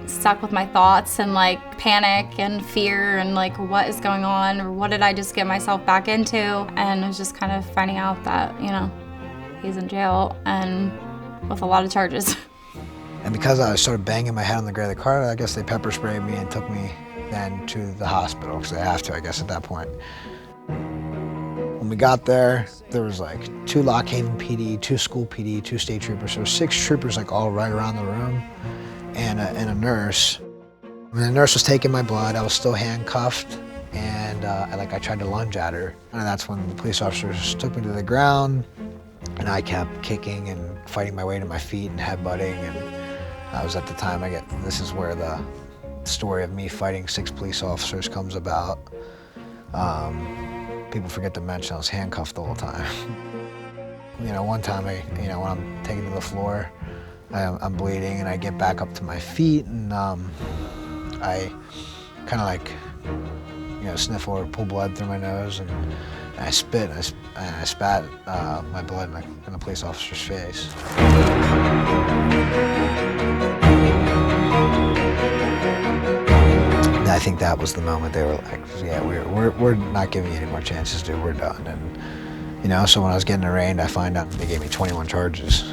stuck with my thoughts and panic and fear and what is going on, or what did I just get myself back into? And I was just kind of finding out that, he's in jail and with a lot of charges. And because I started banging my head on the grate of the car, I guess they pepper sprayed me and took me then to the hospital, because they have to, I guess, at that point. When we got there, there was 2 Lock Haven PD, 2 school PD, 2 state troopers. So 6 troopers all right around the room, and a nurse. When the nurse was taking my blood, I was still handcuffed, and I tried to lunge at her. And that's when the police officers took me to the ground, and I kept kicking and fighting my way to my feet and headbutting. And I was at the time, this is where the story of me fighting 6 police officers comes about. People forget to mention I was handcuffed the whole time. One time, when I'm taken to the floor, I'm bleeding, and I get back up to my feet, and I kind of sniffle or pull blood through my nose, and I spit, and I spat my blood in the police officer's face. I think that was the moment they were like, yeah, we're not giving you any more chances, dude, we're done. And, so when I was getting arraigned, I find out they gave me 21 charges.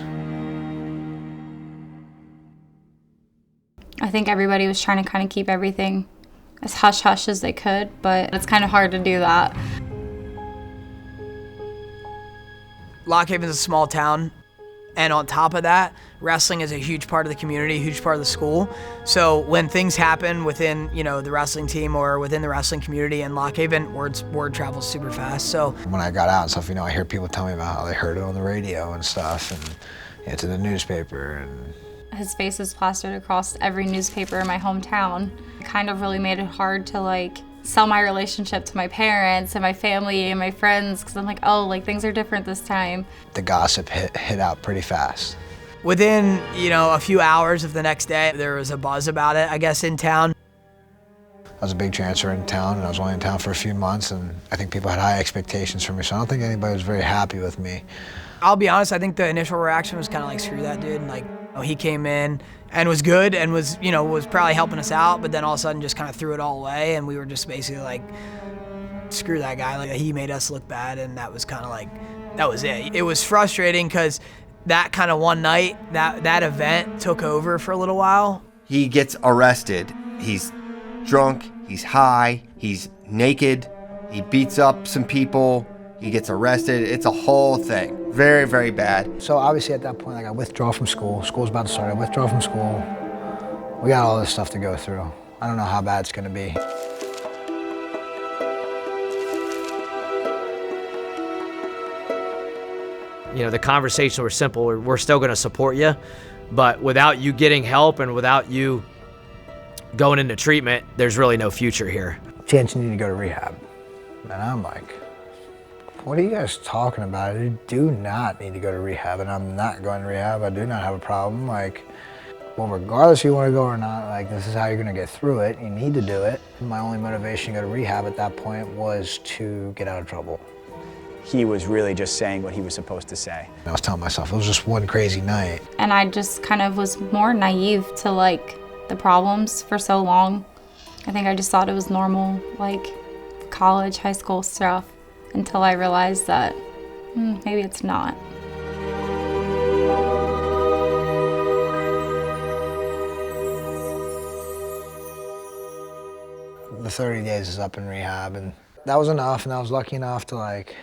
I think everybody was trying to kind of keep everything as hush-hush as they could, but it's kind of hard to do that. Lock Haven's a small town, and on top of that, wrestling is a huge part of the community, a huge part of the school. So when things happen within, the wrestling team or within the wrestling community in Lock Haven, word travels super fast. So when I got out and stuff, I hear people tell me about how they heard it on the radio and stuff, and it's in the newspaper. And his face is plastered across every newspaper in my hometown. It kind of really made it hard to sell my relationship to my parents and my family and my friends, because I'm like, oh, things are different this time. The gossip hit out pretty fast. Within, a few hours of the next day, there was a buzz about it, I guess, in town. I was a big transfer in town, and I was only in town for a few months, and I think people had high expectations for me, so I don't think anybody was very happy with me. I'll be honest, I think the initial reaction was kind of screw that dude. He came in and was good and was probably helping us out, but then all of a sudden just kind of threw it all away, and we were just basically screw that guy. He made us look bad, and that was kind of that was it. It was frustrating because that kind of one night, that event took over for a little while. He gets arrested. He's drunk, he's high, he's naked, he beats up some people, he gets arrested. It's a whole thing. Very, very bad. So obviously at that point, I withdraw from school. School's about to start. I withdraw from school. We got all this stuff to go through. I don't know how bad it's gonna be. You know, the conversations were simple. We're still going to support you, but without you getting help and without you going into treatment, there's really no future here. Chance, you need to go to rehab. And I'm like, what are you guys talking about? I do not need to go to rehab, and I'm not going to rehab. I do not have a problem. Like, well, regardless if you want to go or not, like, this is how you're going to get through it. You need to do it. My only motivation to go to rehab at that point was to get out of trouble. He was really just saying what he was supposed to say. I was telling myself it was just one crazy night. And I just kind of was more naive to like the problems for so long. I think I just thought it was normal, like college, high school stuff, until I realized that maybe it's not. The 30 days is up in rehab, and that was enough, and I was lucky enough to like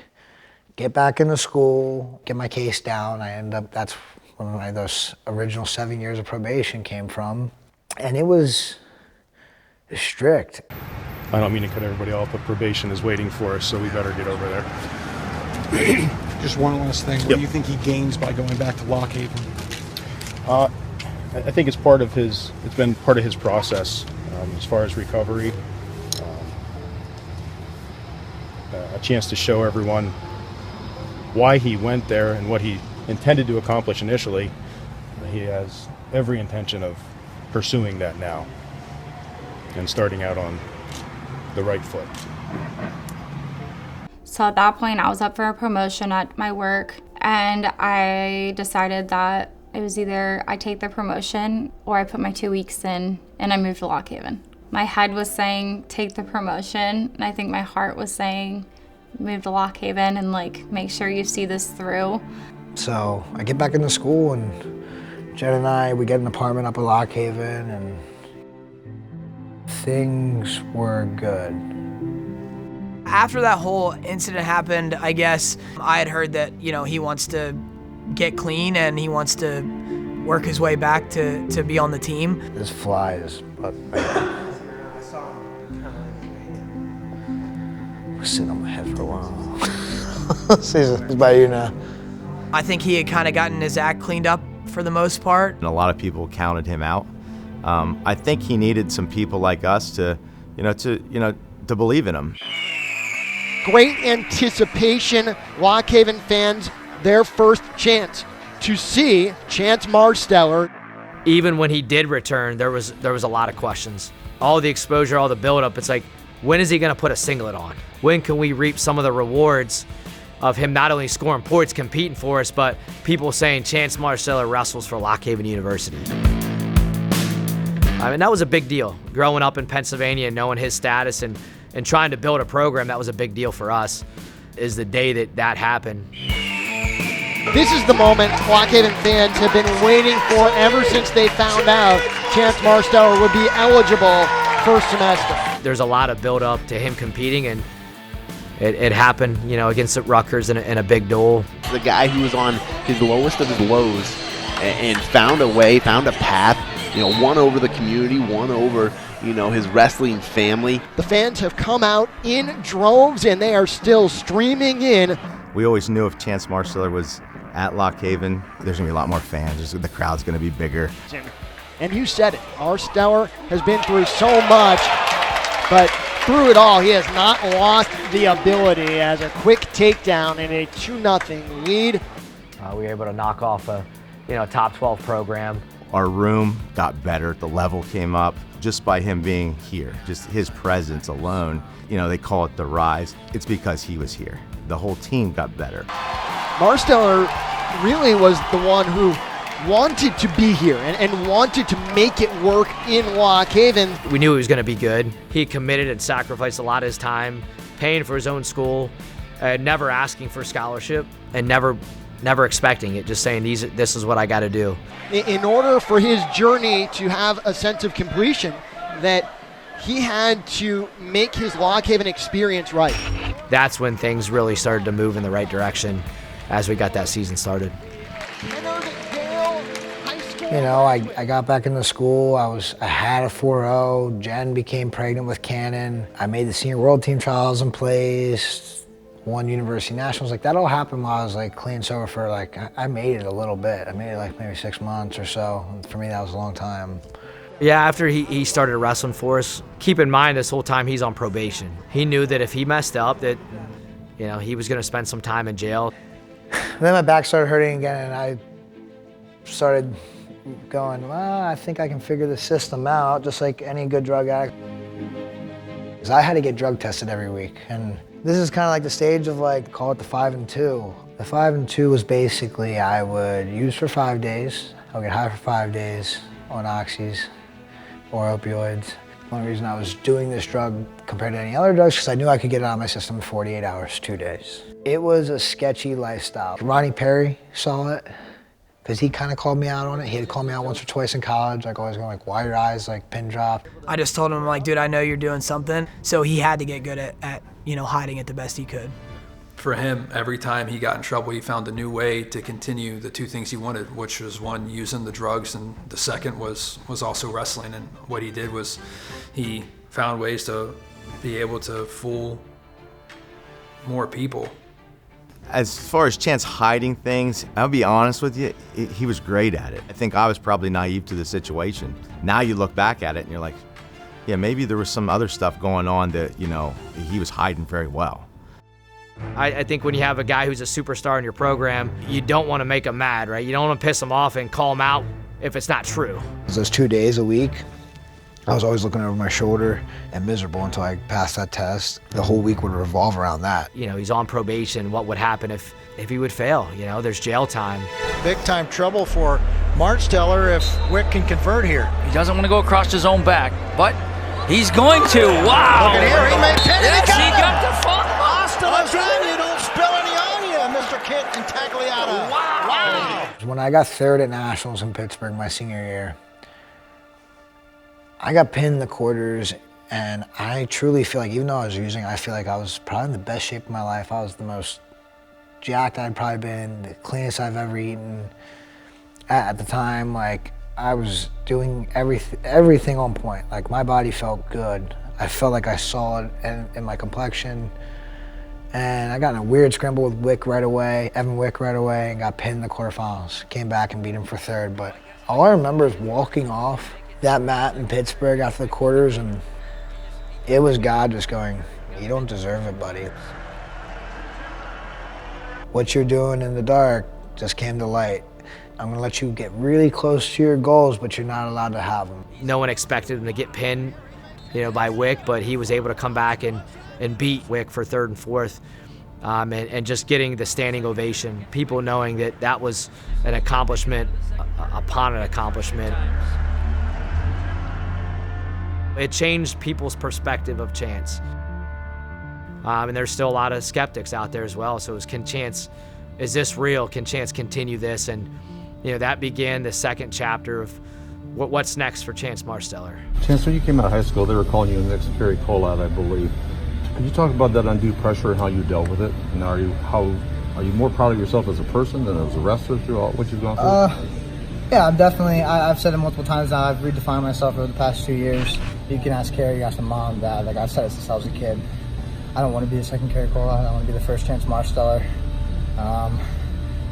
get back into school, get my case down. I ended up, that's when those original 7 years of probation came from, and it was strict. I don't mean to cut everybody off, but probation is waiting for us, so we better get over there. Just one last thing. What do you think he gains by going back to Lock Haven? I think it's part of his, it's been part of his process as far as recovery. A chance to show everyone why he went there and what he intended to accomplish initially. He has every intention of pursuing that now and starting out on the right foot. So at that point, I was up for a promotion at my work, and I decided that it was either I take the promotion or I put my 2 weeks in and I moved to Lock Haven. My head was saying take the promotion, and I think my heart was saying move to Lock Haven and like make sure you see this through. So I get back into school, and Jen and I, we get an apartment up at Lock Haven, and things were good. After that whole incident happened, I guess I had heard that, you know, he wants to get clean and he wants to work his way back to be on the team. This fly is up right. We're sitting on my head for a while. It's by you now. I think he had kind of gotten his act cleaned up for the most part. And a lot of people counted him out. I think he needed some people like us to believe in him. Great anticipation, Lock Haven fans, their first chance to see Chance Marsteller. Even when he did return, there was a lot of questions. All the exposure, all the buildup, it's like, when is he gonna put a singlet on? When can we reap some of the rewards of him not only scoring points, competing for us, but people saying Chance Marsteller wrestles for Lock Haven University. I mean, that was a big deal. Growing up in Pennsylvania and knowing his status and trying to build a program, that was a big deal for us, is the day that happened. This is the moment Lock Haven fans have been waiting for ever since they found out Chance Marsteller would be eligible first semester. There's a lot of build-up to him competing, and it happened, you know, against the Rutgers in a big duel. The guy who was on his lowest of his lows and found a way, found a path, you know, won over the community, won over, you know, his wrestling family. The fans have come out in droves, and they are still streaming in. We always knew if Chance Marsteller was at Lock Haven, there's gonna be a lot more fans. The crowd's gonna be bigger. And you said it, Marsteller has been through so much, but through it all, he has not lost the ability as a quick takedown in a 2-0 lead. We were able to knock off a top 12 program. Our room got better, the level came up just by him being here, just his presence alone. You know, they call it the rise. It's because he was here. The whole team got better. Marsteller really was the one who wanted to be here and wanted to make it work in Lock Haven. We knew he was going to be good. He committed and sacrificed a lot of his time, paying for his own school, never asking for scholarship, and never expecting it, just saying this is what I got to do. In order for his journey to have a sense of completion, that he had to make his Lock Haven experience right. That's when things really started to move in the right direction as we got that season started. You know, I got back into school. I had a 4.0. Jen became pregnant with Cannon. I made the senior world team trials in place. won university nationals. Like that all happened while I was like clean sober for like, I made it a little bit. I made it like maybe 6 months or so. For me, that was a long time. Yeah, after he started wrestling for us, keep in mind this whole time he's on probation. He knew that if he messed up that, you know, he was gonna spend some time in jail. Then my back started hurting again and I started going, well, I think I can figure the system out, just like any good drug addict. Because I had to get drug tested every week. And this is kind of like the stage of like, call it the 5 and 2. The 5 and 2 was basically I would use for 5 days, I would get high for 5 days on oxys or opioids. The only reason I was doing this drug compared to any other drugs because I knew I could get it out of my system in 48 hours, 2 days. It was a sketchy lifestyle. Ronnie Perry saw it because he kind of called me out on it. He had called me out once or twice in college, like always going like, why your eyes like pin drop? I just told him like, dude, I know you're doing something. So he had to get good at you know, hiding it the best he could. For him, every time he got in trouble, he found a new way to continue the two things he wanted, which was one, using the drugs, and the second was also wrestling. And what he did was he found ways to be able to fool more people. As far as Chance hiding things, I'll be honest with you, he was great at it. I think I was probably naive to the situation. Now you look back at it and you're like, yeah, maybe there was some other stuff going on that, you know, he was hiding very well. I think when you have a guy who's a superstar in your program, you don't want to make him mad, right? You don't want to piss him off and call him out if it's not true. Those 2 days a week, I was always looking over my shoulder and miserable until I passed that test. The whole week would revolve around that. You know, he's on probation. What would happen if he would fail? You know, there's jail time. Big time trouble for Marsteller if Wick can convert here. He doesn't want to go across his own back, but he's going to. Wow! Look at here, he may pin it. Yes, he got the fuck. I'm trying you, don't spill any on you, Mr. Kit and Tagliata. Wow! When I got third at Nationals in Pittsburgh my senior year, I got pinned in the quarters, and I truly feel like, even though I was using, I feel like I was probably in the best shape of my life. I was the most jacked I'd probably been, the cleanest I've ever eaten. At the time, like, I was doing everything on point. Like, my body felt good. I felt like I saw it in my complexion. And I got in a weird scramble with Wick right away, Evan Wick right away, and got pinned in the quarterfinals. Came back and beat him for third, but all I remember is walking off that mat in Pittsburgh after the quarters, and it was God just going, you don't deserve it, buddy. What you're doing in the dark just came to light. I'm gonna let you get really close to your goals, but you're not allowed to have them. No one expected him to get pinned, you know, by Wick, but he was able to come back and beat Wick for third and fourth, and just getting the standing ovation. People knowing that was an accomplishment upon an accomplishment. It changed people's perspective of Chance. And there's still a lot of skeptics out there as well. So can Chance, is this real? Can Chance continue this? And you know, that began the second chapter of what's next for Chance Marsteller. Chance, when you came out of high school, they were calling you the next Kerry Collat, I believe. Could you talk about that undue pressure and how you dealt with it? And are you more proud of yourself as a person than as a wrestler through all what you've gone through? Yeah, I'm definitely. I've said it multiple times now. I've redefined myself over the past 2 years. You can ask Kerry, ask my mom, dad. Like I've said it since I was a kid. I don't want to be the second Kerry Collat. I want to be the first Chance Marsteller.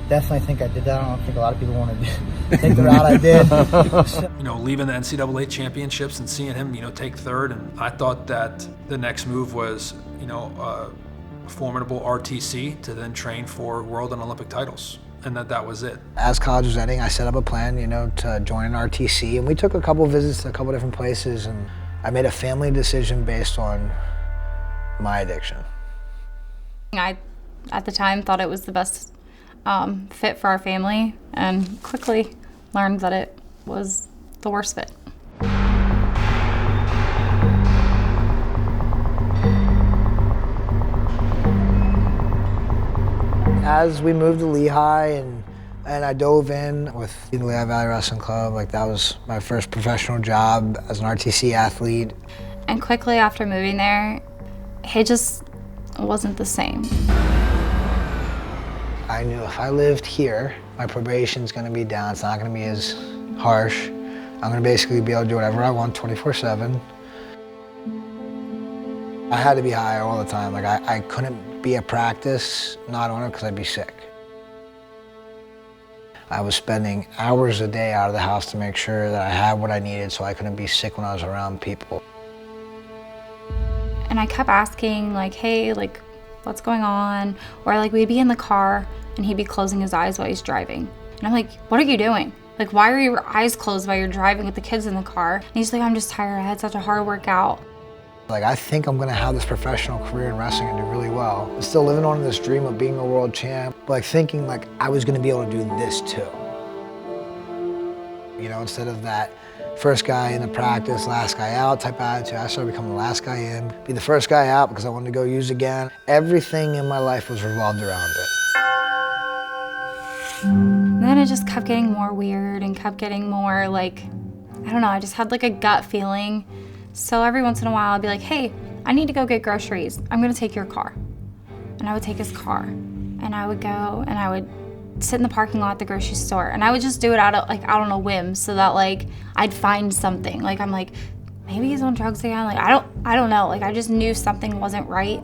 Definitely think I did that. I don't think a lot of people want to take the route I did. You know, leaving the NCAA championships and seeing him, you know, take third, and I thought that the next move was, you know, a formidable RTC to then train for world and Olympic titles, and that was it. As college was ending, I set up a plan, you know, to join an RTC, and we took a couple visits to a couple different places, and I made a family decision based on my addiction. I, at the time, thought it was the best fit for our family, and quickly learned that it was the worst fit. As we moved to Lehigh and I dove in with the Lehigh Valley Wrestling Club, like that was my first professional job as an RTC athlete. And quickly after moving there, it just wasn't the same. I knew if I lived here, my probation's gonna be down. It's not gonna be as harsh. I'm gonna basically be able to do whatever I want 24/7. I had to be high all the time. Like I couldn't be at practice not on it because I'd be sick. I was spending hours a day out of the house to make sure that I had what I needed so I couldn't be sick when I was around people. And I kept asking, like, hey, like, what's going on? Or like we'd be in the car and he'd be closing his eyes while he's driving. And I'm like, what are you doing? Like, why are your eyes closed while you're driving with the kids in the car? And he's like, I'm just tired. I had such a hard workout. Like, I think I'm gonna have this professional career in wrestling and do really well. I'm still living on this dream of being a world champ, but like thinking like I was gonna be able to do this too. You know, instead of that first guy in the practice, last guy out type attitude, I started becoming the last guy in, be the first guy out because I wanted to go use again. Everything in my life was revolved around it. And then it just kept getting more weird and kept getting more like, I don't know, I just had like a gut feeling. So every once in a while I'd be like, hey, I need to go get groceries. I'm gonna take your car. And I would take his car. And I would go and I would sit in the parking lot at the grocery store. And I would just do it out on a whim so that like I'd find something. Like I'm like, maybe he's on drugs again. Like I don't know. Like I just knew something wasn't right.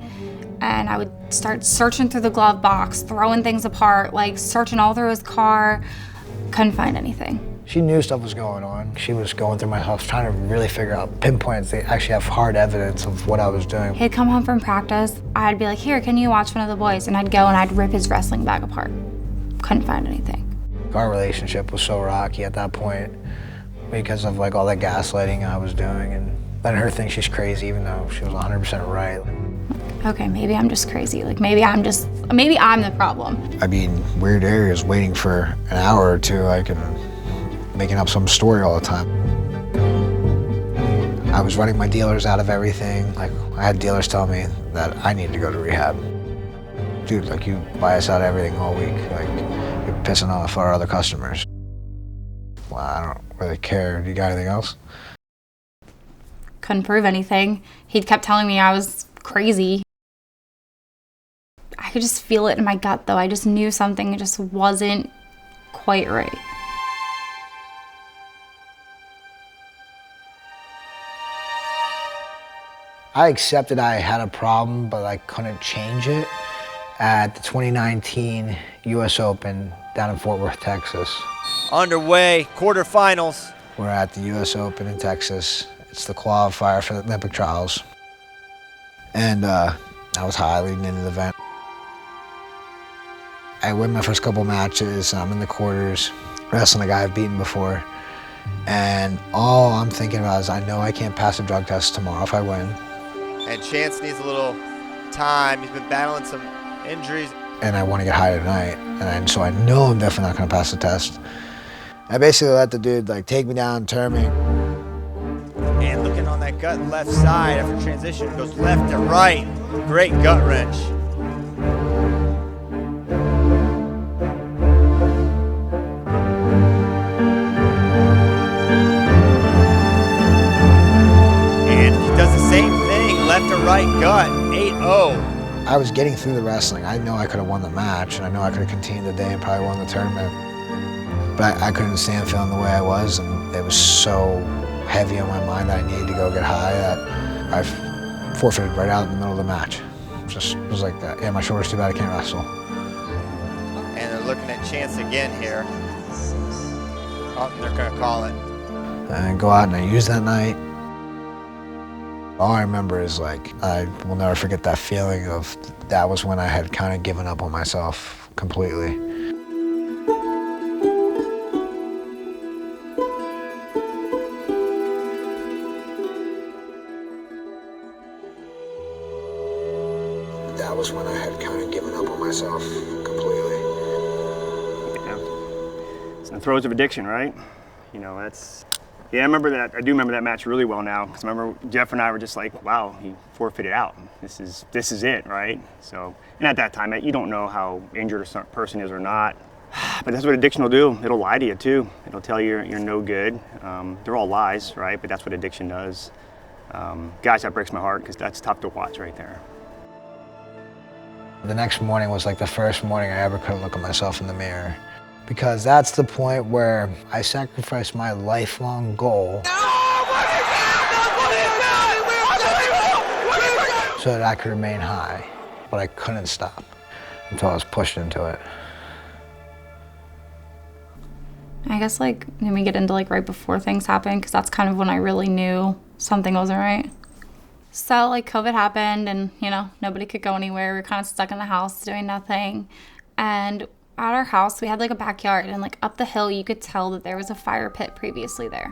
And I would start searching through the glove box, throwing things apart, like searching all through his car. Couldn't find anything. She knew stuff was going on. She was going through my house trying to really figure out, pinpoints. They actually have hard evidence of what I was doing. He'd come home from practice. I'd be like, here, can you watch one of the boys? And I'd go and I'd rip his wrestling bag apart. Couldn't find anything. Our relationship was so rocky at that point because of like all that gaslighting I was doing and letting her think she's crazy even though she was 100% right. Okay, maybe I'm just crazy. Like maybe I'm the problem. I'd be in weird areas waiting for an hour or two, like, and making up some story all the time. I was running my dealers out of everything. Like, I had dealers tell me that I needed to go to rehab. Dude, like, you buy us out of everything all week. Like, you're pissing off our other customers. Well, I don't really care. Do you got anything else? Couldn't prove anything. He kept telling me I was crazy. I could just feel it in my gut, though. I just knew something just wasn't quite right. I accepted I had a problem, but I couldn't change it at the 2019 US Open down in Fort Worth, Texas. Underway, quarterfinals. We're at the US Open in Texas. It's the qualifier for the Olympic trials. And I was high leading into the event. I win my first couple matches, I'm in the quarters, wrestling a guy I've beaten before. And all I'm thinking about is I know I can't pass a drug test tomorrow if I win. And Chance needs a little time. He's been battling some injuries. And I want to get high tonight, and so I know I'm definitely not going to pass the test. I basically let the dude like take me down, turn me. And looking on that gut left side after transition, goes left to right. Great gut wrench. And he does the same thing, left to right gut, 8-0. I was getting through the wrestling. I know I could have won the match, and I know I could have continued the day and probably won the tournament. But I couldn't stand feeling the way I was, and it was so heavy on my mind that I needed to go get high that I forfeited right out in the middle of the match. It was like that. Yeah, my shoulder's too bad, I can't wrestle. And they're looking at Chance again here. Oh, they're gonna call it. And I go out and I use that night. All I remember is like, I will never forget that feeling of, that was when I had kind of given up on myself completely. That was when I had kind of given up on myself completely. Yeah. It's in the throes of addiction, right? You know, that's... Yeah, I remember that. I do remember that match really well now, because I remember Jeff and I were just like, wow, he forfeited out. This is it, right? So, and at that time, you don't know how injured a person is or not. But that's what addiction will do. It'll lie to you too. It'll tell you you're no good. They're all lies, right? But that's what addiction does. Guys, that breaks my heart, because that's tough to watch right there. The next morning was like the first morning I ever could look at myself in the mirror. Because that's the point where I sacrificed my lifelong goal so that I could remain high, but I couldn't stop until I was pushed into it. I guess like when we get into like right before things happen, because that's kind of when I really knew something wasn't right. So like COVID happened and, you know, nobody could go anywhere. We were kind of stuck in the house doing nothing. And at our house, we had like a backyard, and like up the hill, you could tell that there was a fire pit previously there.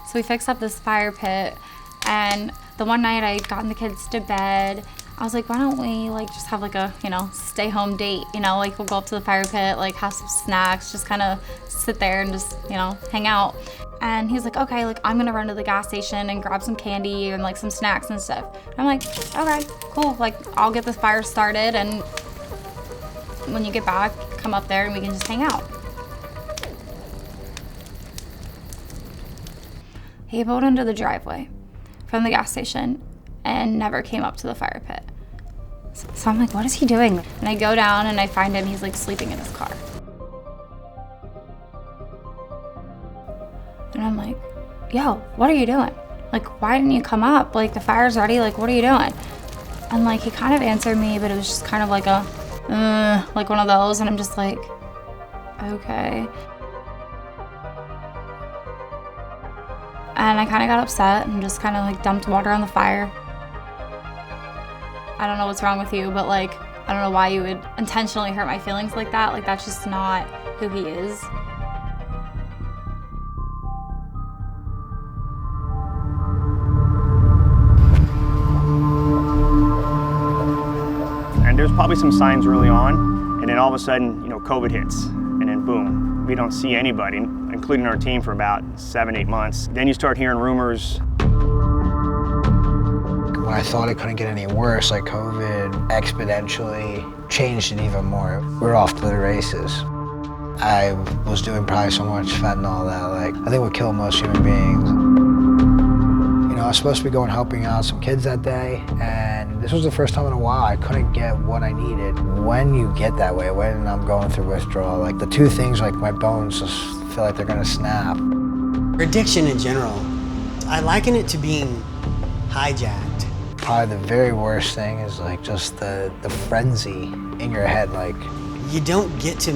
So we fixed up this fire pit, and the one night I had gotten the kids to bed, I was like, why don't we like just have like a, you know, stay home date, you know, like we'll go up to the fire pit, like have some snacks, just kind of sit there and just, you know, hang out. And he's like, okay, like I'm gonna run to the gas station and grab some candy and like some snacks and stuff. And I'm like, okay, cool, like I'll get the fire started, and when you get back, come up there and we can just hang out. He pulled into the driveway from the gas station and never came up to the fire pit. So I'm like, what is he doing? And I go down and I find him, he's like sleeping in his car. And I'm like, yo, what are you doing? Like, why didn't you come up? Like, the fire's ready, like, what are you doing? And like, he kind of answered me, but it was just kind of like a, like one of those, and I'm just like, okay. And I kind of got upset and just kind of like dumped water on the fire. I don't know what's wrong with you, but like, I don't know why you would intentionally hurt my feelings like that. Like, that's just not who he is. And there's probably some signs early on, and then all of a sudden, you know, COVID hits, and then boom, we don't see anybody, including our team, for about 7-8 months. Then you start hearing rumors. When I thought it couldn't get any worse, like COVID exponentially changed it even more. We were off to the races. I was doing probably so much fentanyl that like, I think would kill most human beings. You know, I was supposed to be going helping out some kids that day, and this was the first time in a while I couldn't get what I needed. When you get that way, when I'm going through withdrawal, like the two things, like my bones just feel like they're gonna snap. Addiction in general, I liken it to being hijacked. Probably the very worst thing is like just the frenzy in your head. Like, you don't get to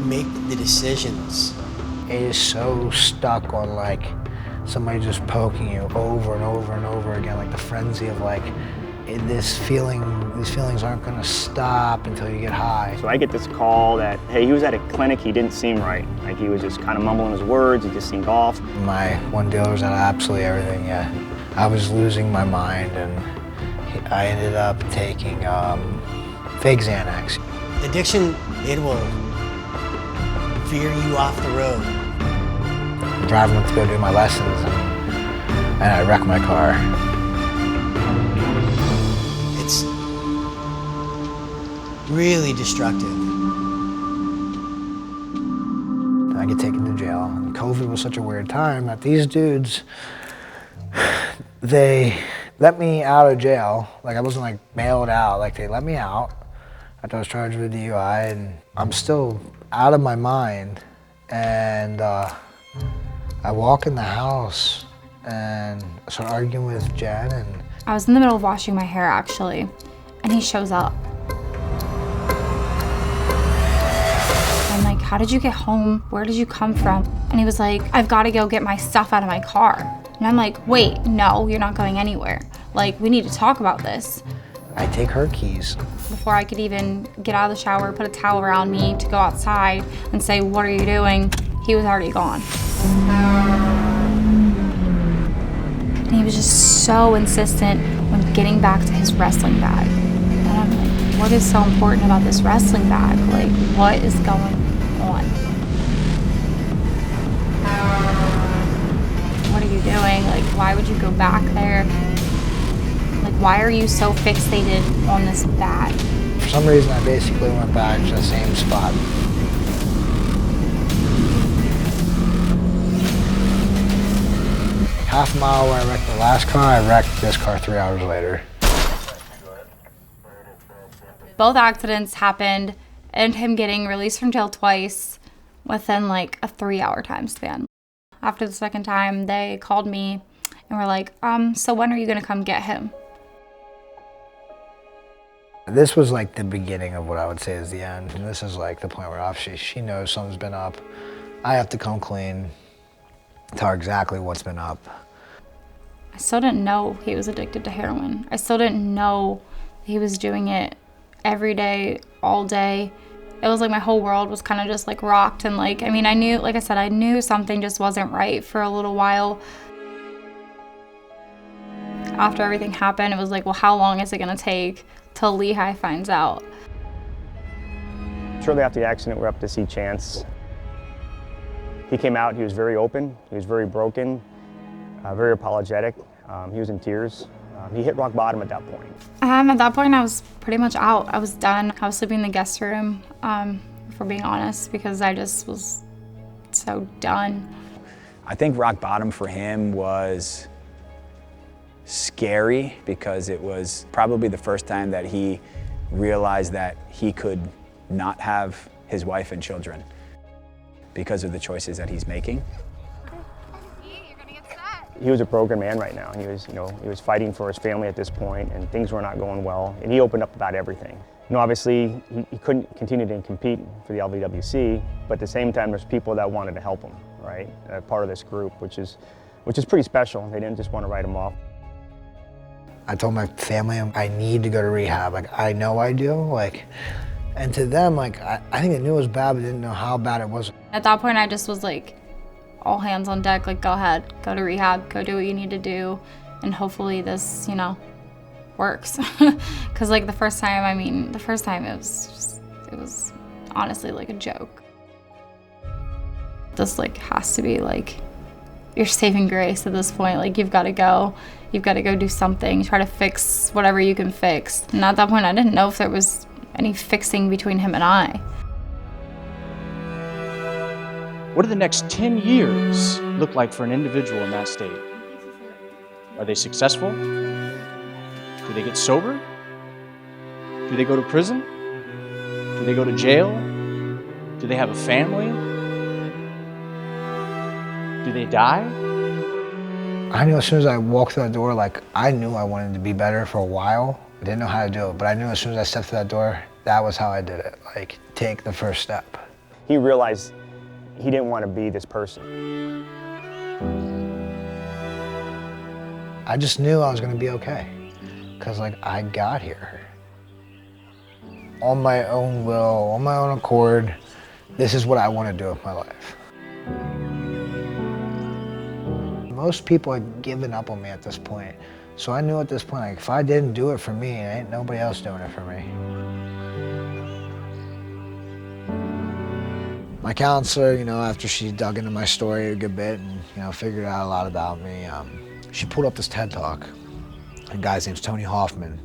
make the decisions. It is so stuck on like somebody just poking you over and over and over again, like the frenzy of like these feelings aren't gonna stop until you get high. So I get this call that, hey, he was at a clinic, he didn't seem right. Like he was just kind of mumbling his words, he just seemed off. My one dealer was at absolutely everything, yeah. I was losing my mind, and I ended up taking fake Xanax. Addiction, it will veer you off the road. I'm driving up to go do my lessons, and I wrecked my car. It's really destructive. I get taken to jail, and COVID was such a weird time that these dudes, they let me out of jail. Like, I wasn't like bailed out, like they let me out after I was charged with DUI, and I'm still out of my mind. And I walk in the house and I start arguing with Jen, and I was in the middle of washing my hair actually, and he shows up. I'm like, how did you get home? Where did you come from? And he was like, I've got to go get my stuff out of my car. And I'm like, wait, no, you're not going anywhere. Like, we need to talk about this. I take her keys. Before I could even get out of the shower, put a towel around me to go outside and say, what are you doing? He was already gone. And he was just so insistent on getting back to his wrestling bag. And I'm like, what is so important about this wrestling bag? Like, what is going on? What are you doing? Like, why would you go back there? Like, why are you so fixated on this bag? For some reason, I basically went back to the same spot. Half a mile where I wrecked the last car, I wrecked this car 3 hours later. Both accidents happened, and him getting released from jail twice within like a 3-hour time span. After the second time, they called me And we're like, so when are you gonna come get him? This was like the beginning of what I would say is the end. And this is like the point where obviously she knows something's been up. I have to come clean, tell her exactly what's been up. I still didn't know he was addicted to heroin. I still didn't know he was doing it every day, all day. It was like my whole world was kind of just like rocked, and like, I mean, I knew, like I said, I knew something just wasn't right for a little while. After everything happened, it was like, well, how long is it gonna take till Lehigh finds out? Shortly after the accident, we're up to see Chance. He came out, he was very open, he was very broken, very apologetic. He was in tears. He hit rock bottom at that point. At that point, I was pretty much out. I was done. I was sleeping in the guest room, for being honest, because I just was so done. I think rock bottom for him was scary because it was probably the first time that he realized that he could not have his wife and children because of the choices that he's making. He was a broken man right now. He was, he was fighting for his family at this point, and things were not going well. And he opened up about everything. Obviously, he couldn't continue to compete for the LVWC, but at the same time, there's people that wanted to help him, right? Part of this group, which is pretty special. They didn't just want to write him off. I told my family I need to go to rehab. Like, I know I do. Like, and to them, like, I think they knew it was bad, but didn't know how bad it was. At that point, I just was like, all hands on deck, like, go ahead, go to rehab, go do what you need to do, and hopefully this, works. Because like the first time it was honestly like a joke. This like has to be like your saving grace at this point. Like you've got to go do something, try to fix whatever you can fix. And at that point, I didn't know if there was any fixing between him and I. What do the next 10 years look like for an individual in that state? Are they successful? Do they get sober? Do they go to prison? Do they go to jail? Do they have a family? Do they die? I knew as soon as I walked through that door, like, I knew I wanted to be better for a while. I didn't know how to do it, but I knew as soon as I stepped through that door, that was how I did it. Like, take the first step. He realized he didn't want to be this person. I just knew I was going to be okay. Because, like, I got here. On my own will, on my own accord, this is what I want to do with my life. Most people had given up on me at this point. So I knew at this point, like, if I didn't do it for me, ain't nobody else doing it for me. My counselor, after she dug into my story a good bit and, figured out a lot about me, she pulled up this TED Talk. The guy's name's Tony Hoffman,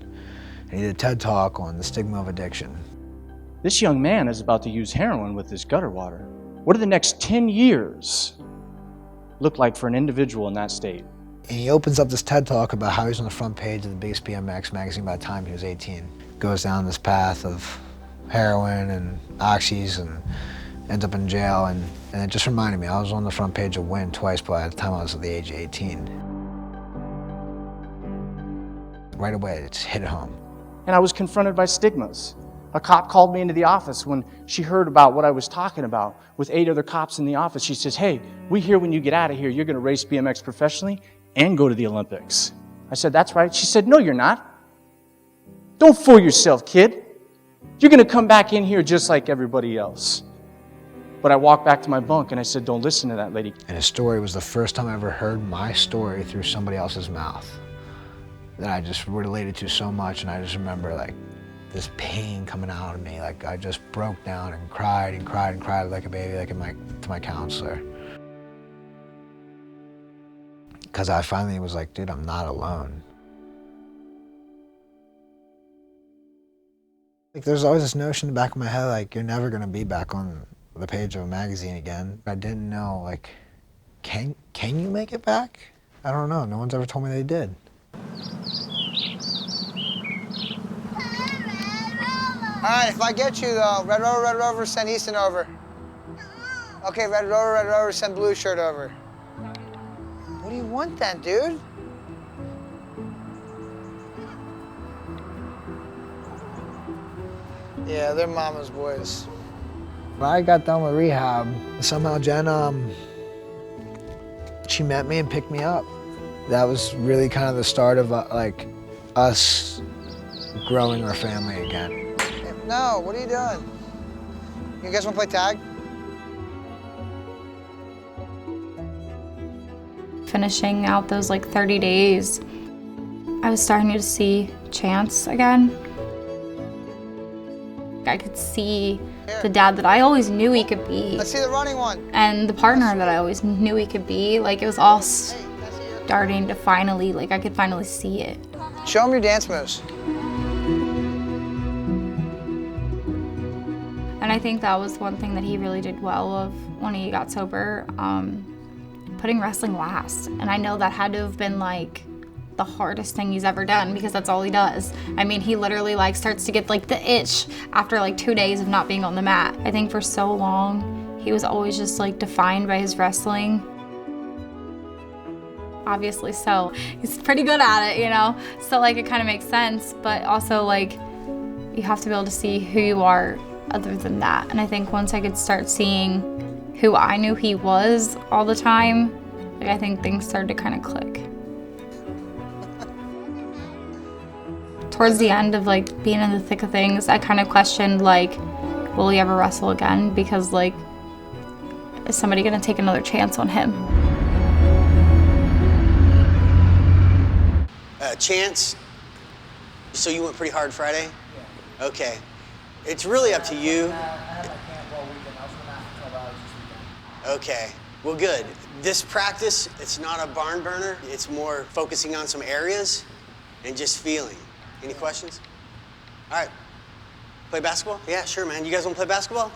and he did a TED Talk on the stigma of addiction. This young man is about to use heroin with his gutter water. What do the next 10 years look like for an individual in that state? And he opens up this TED Talk about how he's on the front page of the biggest BMX magazine by the time he was 18. Goes down this path of heroin and oxys and ends up in jail. And it just reminded me, I was on the front page of Win twice by the time I was at the age of 18. Right away, it's hit home. And I was confronted by stigmas. A cop called me into the office when she heard about what I was talking about with 8 other cops in the office. She says, hey, we hear when you get out of here, you're going to race BMX professionally and go to the Olympics. I said, that's right. She said, no, you're not. Don't fool yourself, kid. You're going to come back in here just like everybody else. But I walked back to my bunk and I said, don't listen to that lady. And his story was the first time I ever heard my story through somebody else's mouth that I just related to so much. And I just remember like this pain coming out of me. Like I just broke down and cried and cried and cried like a baby, like to my counselor. Because I finally was like, dude, I'm not alone. Like there's always this notion in the back of my head, like you're never gonna be back on the page of a magazine again. I didn't know, like, can you make it back? I don't know, no one's ever told me they did. All right, if I get you though, Red Rover, send Easton over. Okay, Red Rover, send Blue Shirt over. What do you want then, dude? Yeah, they're mama's boys. When I got done with rehab, somehow Jen, she met me and picked me up. That was really kind of the start of like us growing our family again. No, what are you doing? You guys want to play tag? Finishing out those like 30 days, I was starting to see Chance again. I could see the dad that I always knew he could be. Let's see the running one. And the partner that I always knew he could be. Like, it was all starting to finally, like, I could finally see it. Show him your dance moves. And I think that was one thing that he really did well of when he got sober, putting wrestling last. And I know that had to have been like the hardest thing he's ever done because that's all he does. I mean, he literally like starts to get like the itch after like 2 days of not being on the mat. I think for so long, he was always just like defined by his wrestling. Obviously so. He's pretty good at it, you know? So like it kind of makes sense, but also like you have to be able to see who you are other than that. And I think once I could start seeing who I knew he was all the time, like I think things started to kind of click. Towards the end of like being in the thick of things, I kind of questioned like, will he ever wrestle again? Because like, is somebody gonna take another chance on him? Chance, so you went pretty hard Friday? Yeah. Okay. It's really up to you. Okay, well good. This practice, it's not a barn burner. It's more focusing on some areas and just feeling. Any questions? All right, play basketball? Yeah, sure, man. You guys wanna play basketball?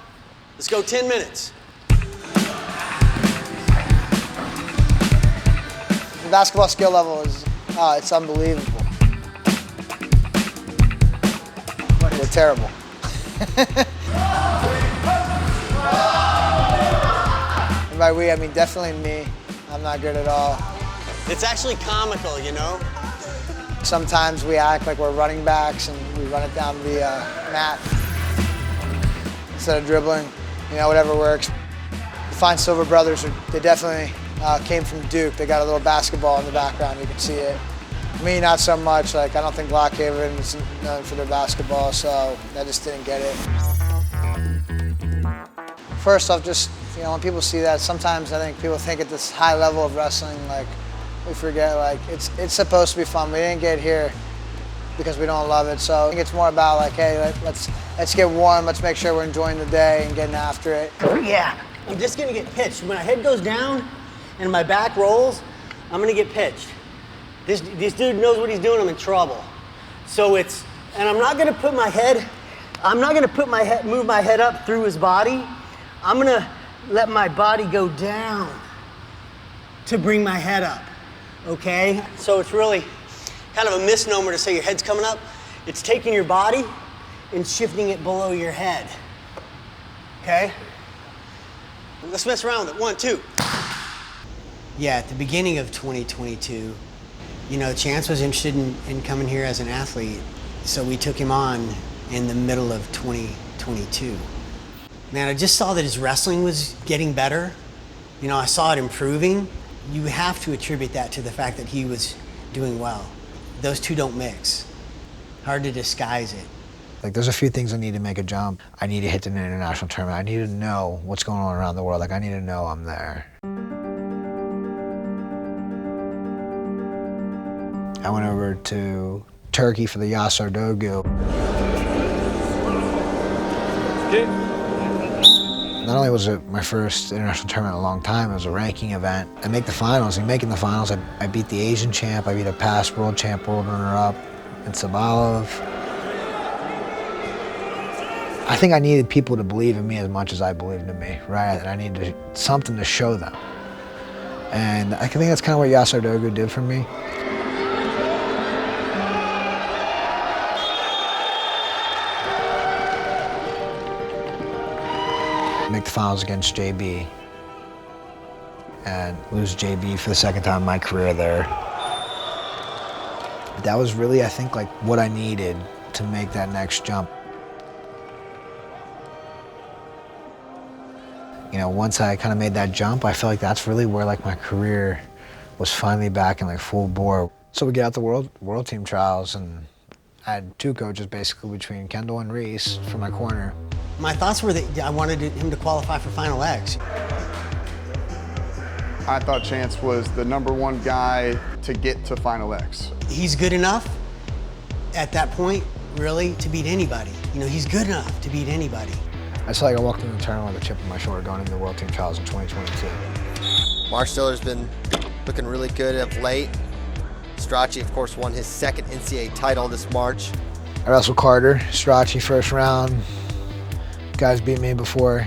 Let's go 10 minutes. The basketball skill level is, it's unbelievable. We're terrible. And by we, I mean definitely me. I'm not good at all. It's actually comical, you know? Sometimes we act like we're running backs and we run it down the mat instead of dribbling, you know, whatever works. The Fine Silver brothers, they definitely came from Duke. They got a little basketball in the background, you can see it. Me, not so much. Like, I don't think Lockhaven is known for their basketball, so I just didn't get it. First off, just, you know, when people see that, sometimes I think people think at this high level of wrestling, like, we forget, like, it's supposed to be fun. We didn't get here because we don't love it, so I think it's more about, like, hey, let's get warm, let's make sure we're enjoying the day and getting after it. Yeah, I'm just gonna get pitched. When my head goes down and my back rolls, I'm gonna get pitched. This dude knows what he's doing, I'm in trouble. So and I'm not gonna put my head, move my head up through his body. I'm gonna let my body go down to bring my head up, okay? So it's really kind of a misnomer to say your head's coming up. It's taking your body and shifting it below your head, okay? Let's mess around with it, 1, 2. Yeah, at the beginning of 2022, you know, Chance was interested in coming here as an athlete, so we took him on in the middle of 2022. Man, I just saw that his wrestling was getting better. You know, I saw it improving. You have to attribute that to the fact that he was doing well. Those two don't mix. Hard to disguise it. Like, there's a few things I need to make a jump. I need to hit an international tournament. I need to know what's going on around the world. Like, I need to know I'm there. I went over to Turkey for the Yasar Dogu. Not only was it my first international tournament in a long time, it was a ranking event. I make the finals. In making the finals, I beat the Asian champ, I beat a past world champ, world runner-up, and Sabalov. I think I needed people to believe in me as much as I believed in me, right? And I needed something to show them. And I think that's kind of what Yasar Dogu did for me. Make the finals against JB and lose JB for the second time in my career there. That was really, I think, like what I needed to make that next jump. You know, once I kind of made that jump, I felt like that's really where like my career was finally back in like full bore. So we get out the world team trials, and I had two coaches basically between Kendall and Reese for my corner. My thoughts were that I wanted him to qualify for Final X. I thought Chance was the #1 guy to get to Final X. He's good enough at that point, really, to beat anybody. You know, he's good enough to beat anybody. I felt like I walked into the tournament with a chip on my shoulder going into the World Team Trials in 2022. Marsteller's been looking really good of late. Strachey, of course, won his second NCAA title this March. I wrestled Carter, Strachey first round. Guys beat me before.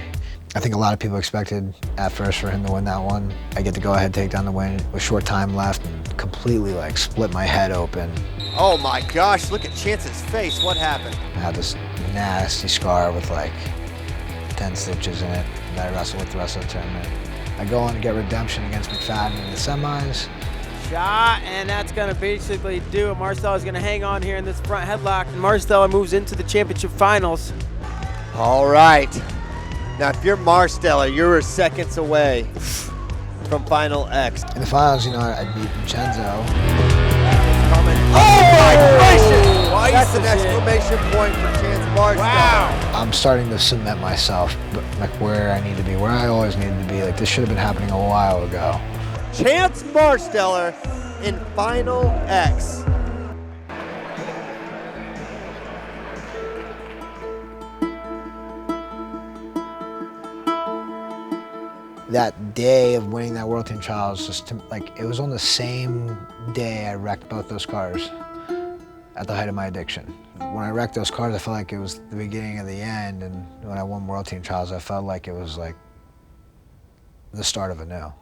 I think a lot of people expected at first for him to win that one. I get to go ahead, take down the win with short time left, and completely like split my head open. Oh my gosh, look at Chance's face. What happened? I had this nasty scar with like 10 stitches in it that I wrestled with the rest of the tournament. I go on to get redemption against McFadden in the semis. Shot, and that's gonna basically do it. Marsteller's gonna hang on here in this front headlock, and Marsteller moves into the championship finals. All right. Now, if you're Marsteller, you're seconds away from Final X. In the finals, you know, I beat Vincenzo. Oh my gracious! That's an exclamation point for Chance Marsteller. Wow! I'm starting to cement myself, like where I need to be, where I always needed to be. Like this should have been happening a while ago. Chance Marsteller in Final X. That day of winning that World Team Trials, it was on the same day I wrecked both those cars at the height of my addiction. When I wrecked those cars, I felt like it was the beginning of the end, and when I won World Team Trials, I felt like it was like the start of a new.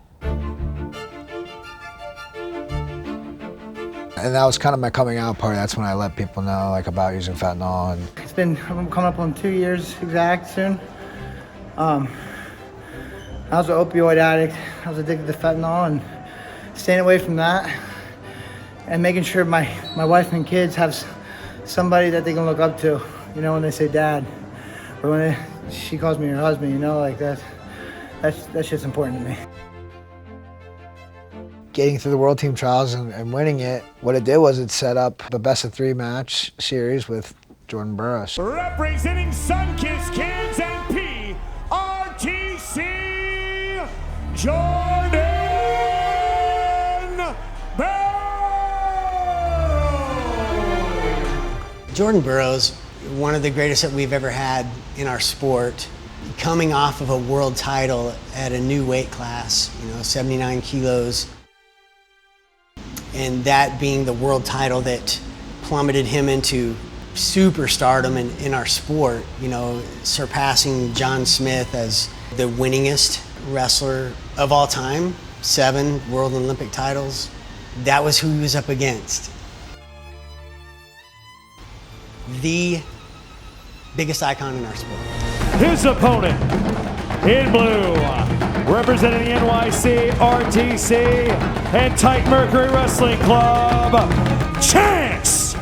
And that was kind of my coming out party. That's when I let people know like about using fentanyl. And It's been coming up on 2 years exact soon. I was an opioid addict. I was addicted to fentanyl, and staying away from that and making sure my wife and kids have somebody that they can look up to, you know, when they say dad, or when she calls me her husband, you know, like that shit's important to me. Getting through the World Team Trials and winning it, what it did was it set up a best-of-3 match series with Jordan Burroughs. Representing Sunkist Kids and PRTC, Jordan Burroughs! Jordan Burroughs, one of the greatest that we've ever had in our sport, coming off of a world title at a new weight class, you know, 79 kilos. And that being the world title that plummeted him into superstardom in our sport, you know, surpassing John Smith as the winningest wrestler of all time, 7 world and Olympic titles. That was who he was up against. The biggest icon in our sport. His opponent in blue, representing the NYC, RTC, and Tight Mercury Wrestling Club, Chance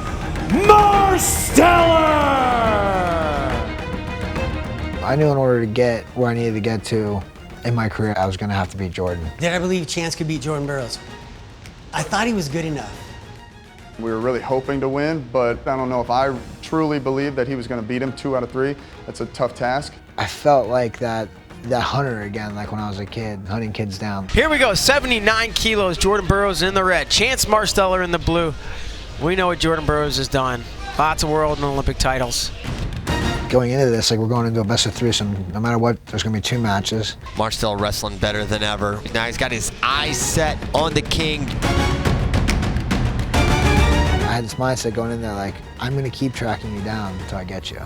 Marsteller! I knew in order to get where I needed to get to in my career, I was going to have to beat Jordan. Did I believe Chance could beat Jordan Burroughs? I thought he was good enough. We were really hoping to win, but I don't know if I truly believed that he was going to beat him 2 out of 3. That's a tough task. I felt like that hunter again, like when I was a kid, hunting kids down. Here we go, 79 kilos, Jordan Burroughs in the red, Chance Marsteller in the blue. We know what Jordan Burroughs has done. Lots of world and Olympic titles. Going into this, like we're going into a best-of-3, so no matter what, there's going to be 2 matches. Marsteller wrestling better than ever. Now he's got his eyes set on the king. I had this mindset going in there like, I'm going to keep tracking you down until I get you.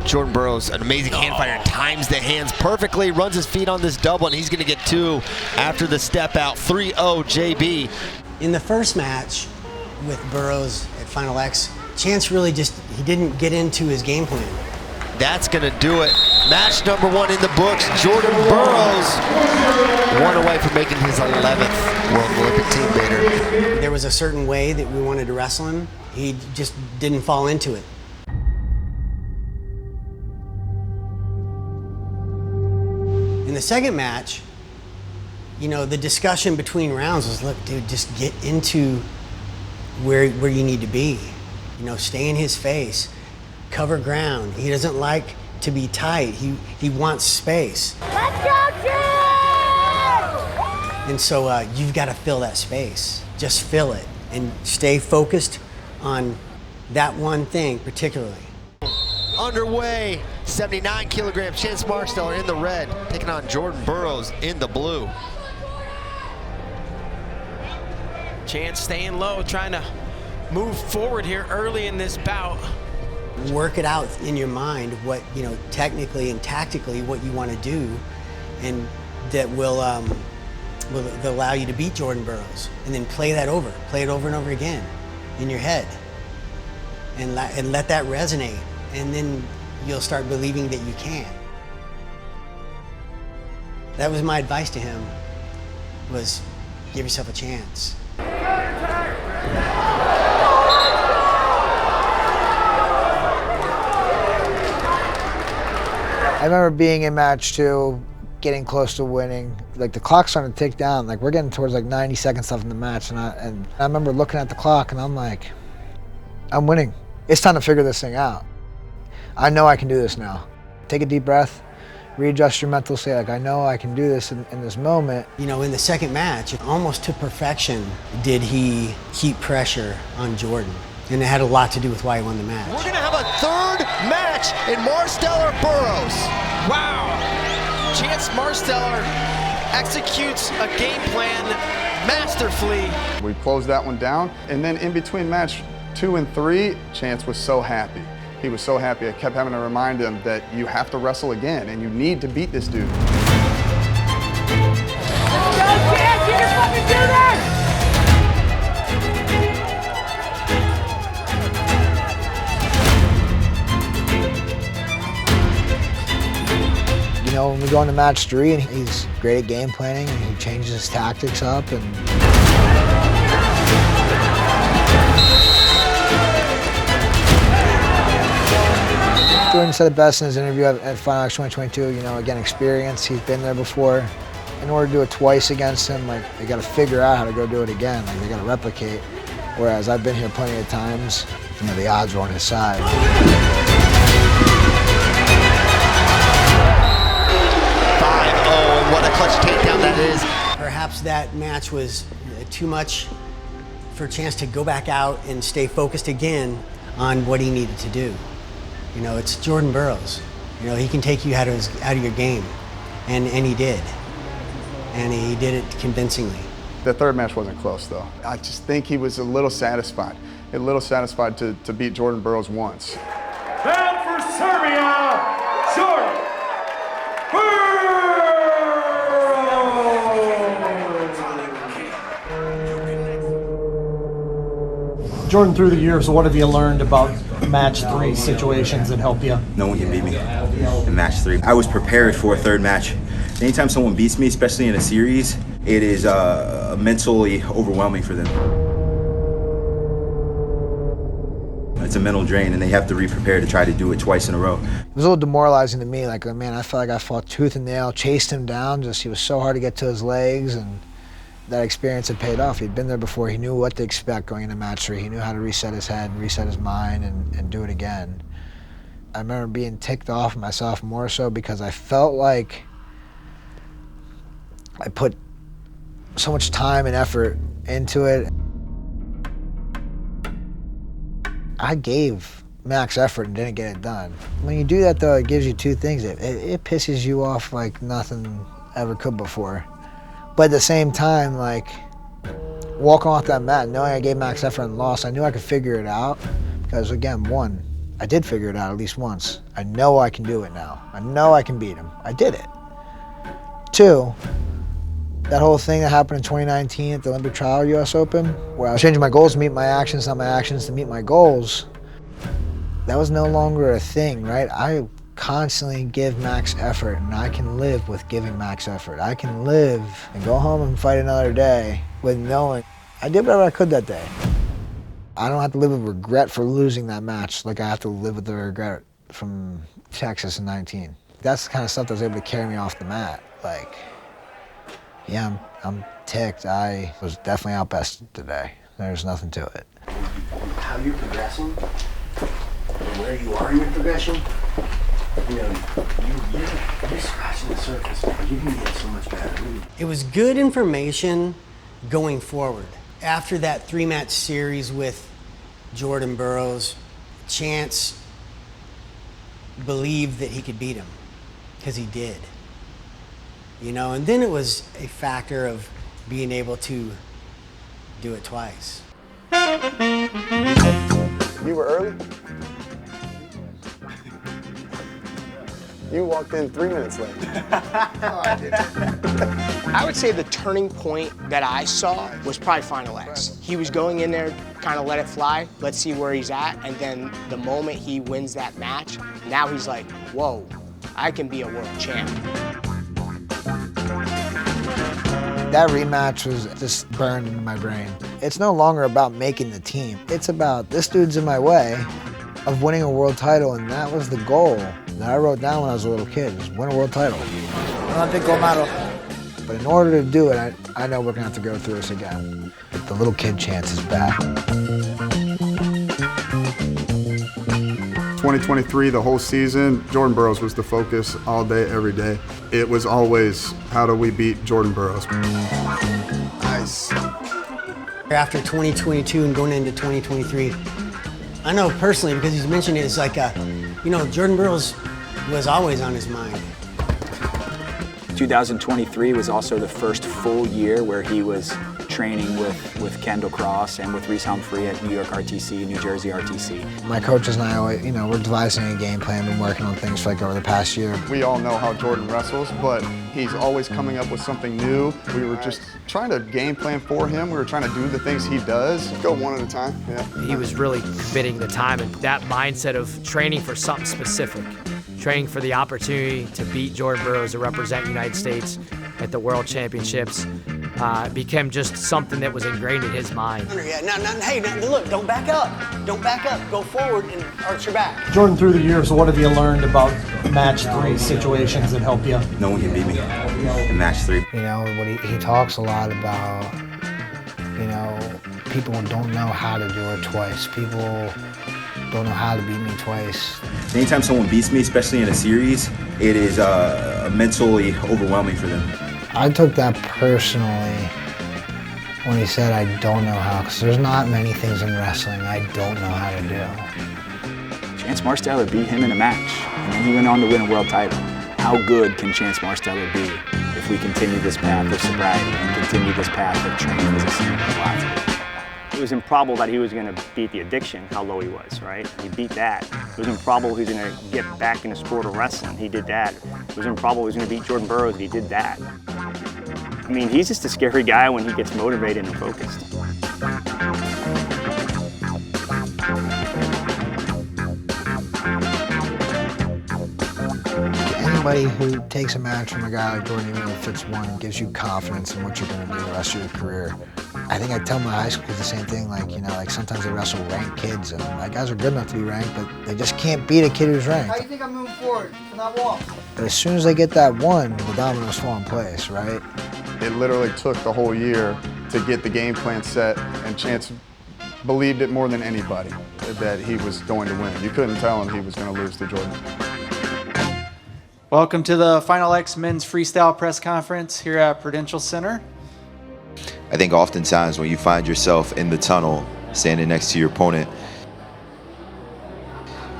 Jordan Burroughs, an amazing hand fighter, times the hands perfectly, runs his feet on this double, and he's going to get 2 after the step out. 3-0 JB. In the first match with Burroughs at Final X, Chance really he didn't get into his game plan. That's going to do it. Match number 1 in the books. Jordan Burroughs, 1 away from making his 11th World Olympic team baiter. There was a certain way that we wanted to wrestle him. He just didn't fall into it. the second match, you know, the discussion between rounds was, look, dude, just get into where you need to be. You know, stay in his face, cover ground. He doesn't like to be tight. He wants space. Let's go, Chance! And so you've got to fill that space. Just fill it and stay focused on that one thing particularly. Underway, 79 kilograms, Chance Marsteller in the red, taking on Jordan Burroughs in the blue. Chance staying low, trying to move forward here early in this bout. Work it out in your mind what, you know, technically and tactically what you want to do, and that will allow you to beat Jordan Burroughs. And then play it over and over again in your head, and let that resonate. And then you'll start believing that you can. That was my advice to him, was give yourself a chance. I remember being in match 2, getting close to winning. Like the clock's starting to tick down. Like we're getting towards like 90 seconds left in the match, and I remember looking at the clock and I'm like, I'm winning. It's time to figure this thing out. I know I can do this now. Take a deep breath, readjust your mental state. Like I know I can do this in this moment. You know, in the second match, almost to perfection, did he keep pressure on Jordan. And it had a lot to do with why he won the match. We're gonna have a third match in Marsteller Burroughs. Wow. Chance Marsteller executes a game plan masterfully. We closed that one down, and then in between match 2 and 3, Chance was so happy. He was so happy. I kept having to remind him that you have to wrestle again, and you need to beat this dude. Let's go, Chance! You can fucking do this! You know, when we go into match 3, and he's great at game planning, and he changes his tactics up, and Jordan said it best in his interview at FloWrestling 2022, you know, again, experience, he's been there before. In order to do it twice against him, like, they gotta figure out how to go do it again, like, they gotta replicate. Whereas I've been here plenty of times, you know, the odds were on his side. 5-0, and what a clutch takedown that is. Perhaps that match was too much for Chance to go back out and stay focused again on what he needed to do. You know, it's Jordan Burroughs. You know, he can take you out of your game, and he did. And he did it convincingly. The third match wasn't close, though. I just think he was a little satisfied to beat Jordan Burroughs once. Bound for Serbia, Jordan Burroughs! Jordan, through the years, what have you learned about match 3 situations that help you? No one can beat me in match 3. I was prepared for a third match. Anytime someone beats me, especially in a series, it is mentally overwhelming for them. It's a mental drain, and they have to re-prepare to try to do it twice in a row. It was a little demoralizing to me. Like, man, I felt like I fought tooth and nail, chased him down. He was so hard to get to his legs, and that experience had paid off. He'd been there before. He knew what to expect going into match 3. He knew how to reset his head, reset his mind, and do it again. I remember being ticked off myself more so because I felt like I put so much time and effort into it. I gave max effort and didn't get it done. When you do that, though, it gives you two things. It pisses you off like nothing ever could before. But at the same time, like, walking off that mat, knowing I gave max effort and lost, I knew I could figure it out. Because again, one, I did figure it out at least once. I know I can do it now. I know I can beat him. I did it. 2, that whole thing that happened in 2019 at the Olympic Trial US Open, where I was changing my goals to meet my actions, not my actions to meet my goals, that was no longer a thing, right? I constantly give max effort, and I can live with giving max effort. I can live and go home and fight another day with knowing I did whatever I could that day. I don't have to live with regret for losing that match like I have to live with the regret from Texas in 19. That's the kind of stuff that was able to carry me off the mat. like, yeah, I'm ticked. I was definitely outbested today. There's nothing to it. How you're progressing, and where you are in your progression, you know, you're scratching the surface, man. You're gonna get so much better. It was good information going forward. After that 3-match series with Jordan Burroughs, Chance believed that he could beat him, because he did. You know, and then it was a factor of being able to do it twice. You were early? You walked in 3 minutes late. I would say the turning point that I saw was probably Final X. He was going in there, kind of let it fly, let's see where he's at, and then the moment he wins that match, now he's like, whoa, I can be a world champ. That rematch was just burned into my brain. It's no longer about making the team. It's about this dude's in my way of winning a world title, and that was the goal that I wrote down when I was a little kid, was win a world title. But in order to do it, I know we're gonna have to go through this again. The little kid Chance is back. 2023, the whole season, Jordan Burroughs was the focus all day, every day. It was always, how do we beat Jordan Burroughs? Nice. After 2022 and going into 2023, I know personally, because he's mentioned it, it's like, you know, Jordan Burroughs was always on his mind. 2023 was also the first full year where he was training with Kendall Cross and with Reese Humphrey at New York RTC, New Jersey RTC. My coaches and I always, you know, we're devising a game plan, been working on things for like over the past year. We all know how Jordan wrestles, but he's always coming up with something new. We were just trying to game plan for him. We were trying to do the things he does. Go one at a time, yeah. He was really committing the time, and that mindset of training for something specific, training for the opportunity to beat Jordan Burroughs to represent the United States at the World Championships became just something that was ingrained in his mind. Yeah, hey, look, don't back up. Don't back up. Go forward and arch your back. Jordan, through the years, what have you learned about match 3 situations that help you? No one can beat me in match 3. You know, what he talks a lot about, you know, people don't know how to do it twice. People don't know how to beat me twice. Anytime someone beats me, especially in a series, it is mentally overwhelming for them. I took that personally when he said I don't know how, because there's not many things in wrestling I don't know how to do. Chance Marsteller beat him in a match, and then he went on to win a world title. How good can Chance Marsteller be if we continue this path of sobriety and continue this path of training as a senior athlete? It was improbable that he was going to beat the addiction, how low he was, right? He beat that. It was improbable he was going to get back in the sport of wrestling. He did that. It was improbable he was going to beat Jordan Burroughs. He did that. I mean, he's just a scary guy when he gets motivated and focused. Anybody who takes a match from a guy like Jordan, even if it's one, gives you confidence in what you're going to do the rest of your career. I think I tell my high school the same thing, like, you know, like sometimes they wrestle ranked kids, and my guys are good enough to be ranked, but they just can't beat a kid who's ranked. How do you think I'm moving forward from that wall? But as soon as they get that one, the dominoes fall in place, right? It literally took the whole year to get the game plan set, and Chance believed it more than anybody that he was going to win. You couldn't tell him he was going to lose to Jordan. Welcome to the Final X Men's Freestyle Press Conference here at Prudential Center. I think oftentimes when you find yourself in the tunnel, standing next to your opponent,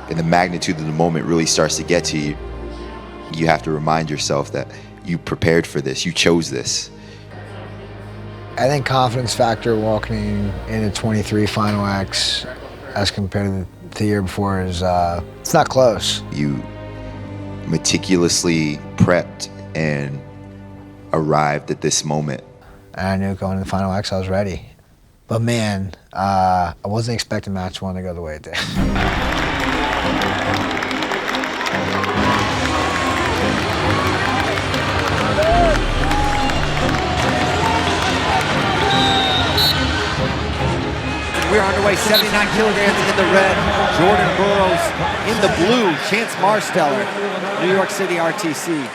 and the magnitude of the moment really starts to get to you, you have to remind yourself that you prepared for this, you chose this. I think confidence factor walking into 23 Final X as compared to the year before is, it's not close. You meticulously prepped and arrived at this moment. And I knew going to the Final X I was ready. But man, I wasn't expecting match 1 to go the way it did. We're underway, 79 kilograms in the red, Jordan Burroughs. In the blue, Chance Marsteller, New York City RTC.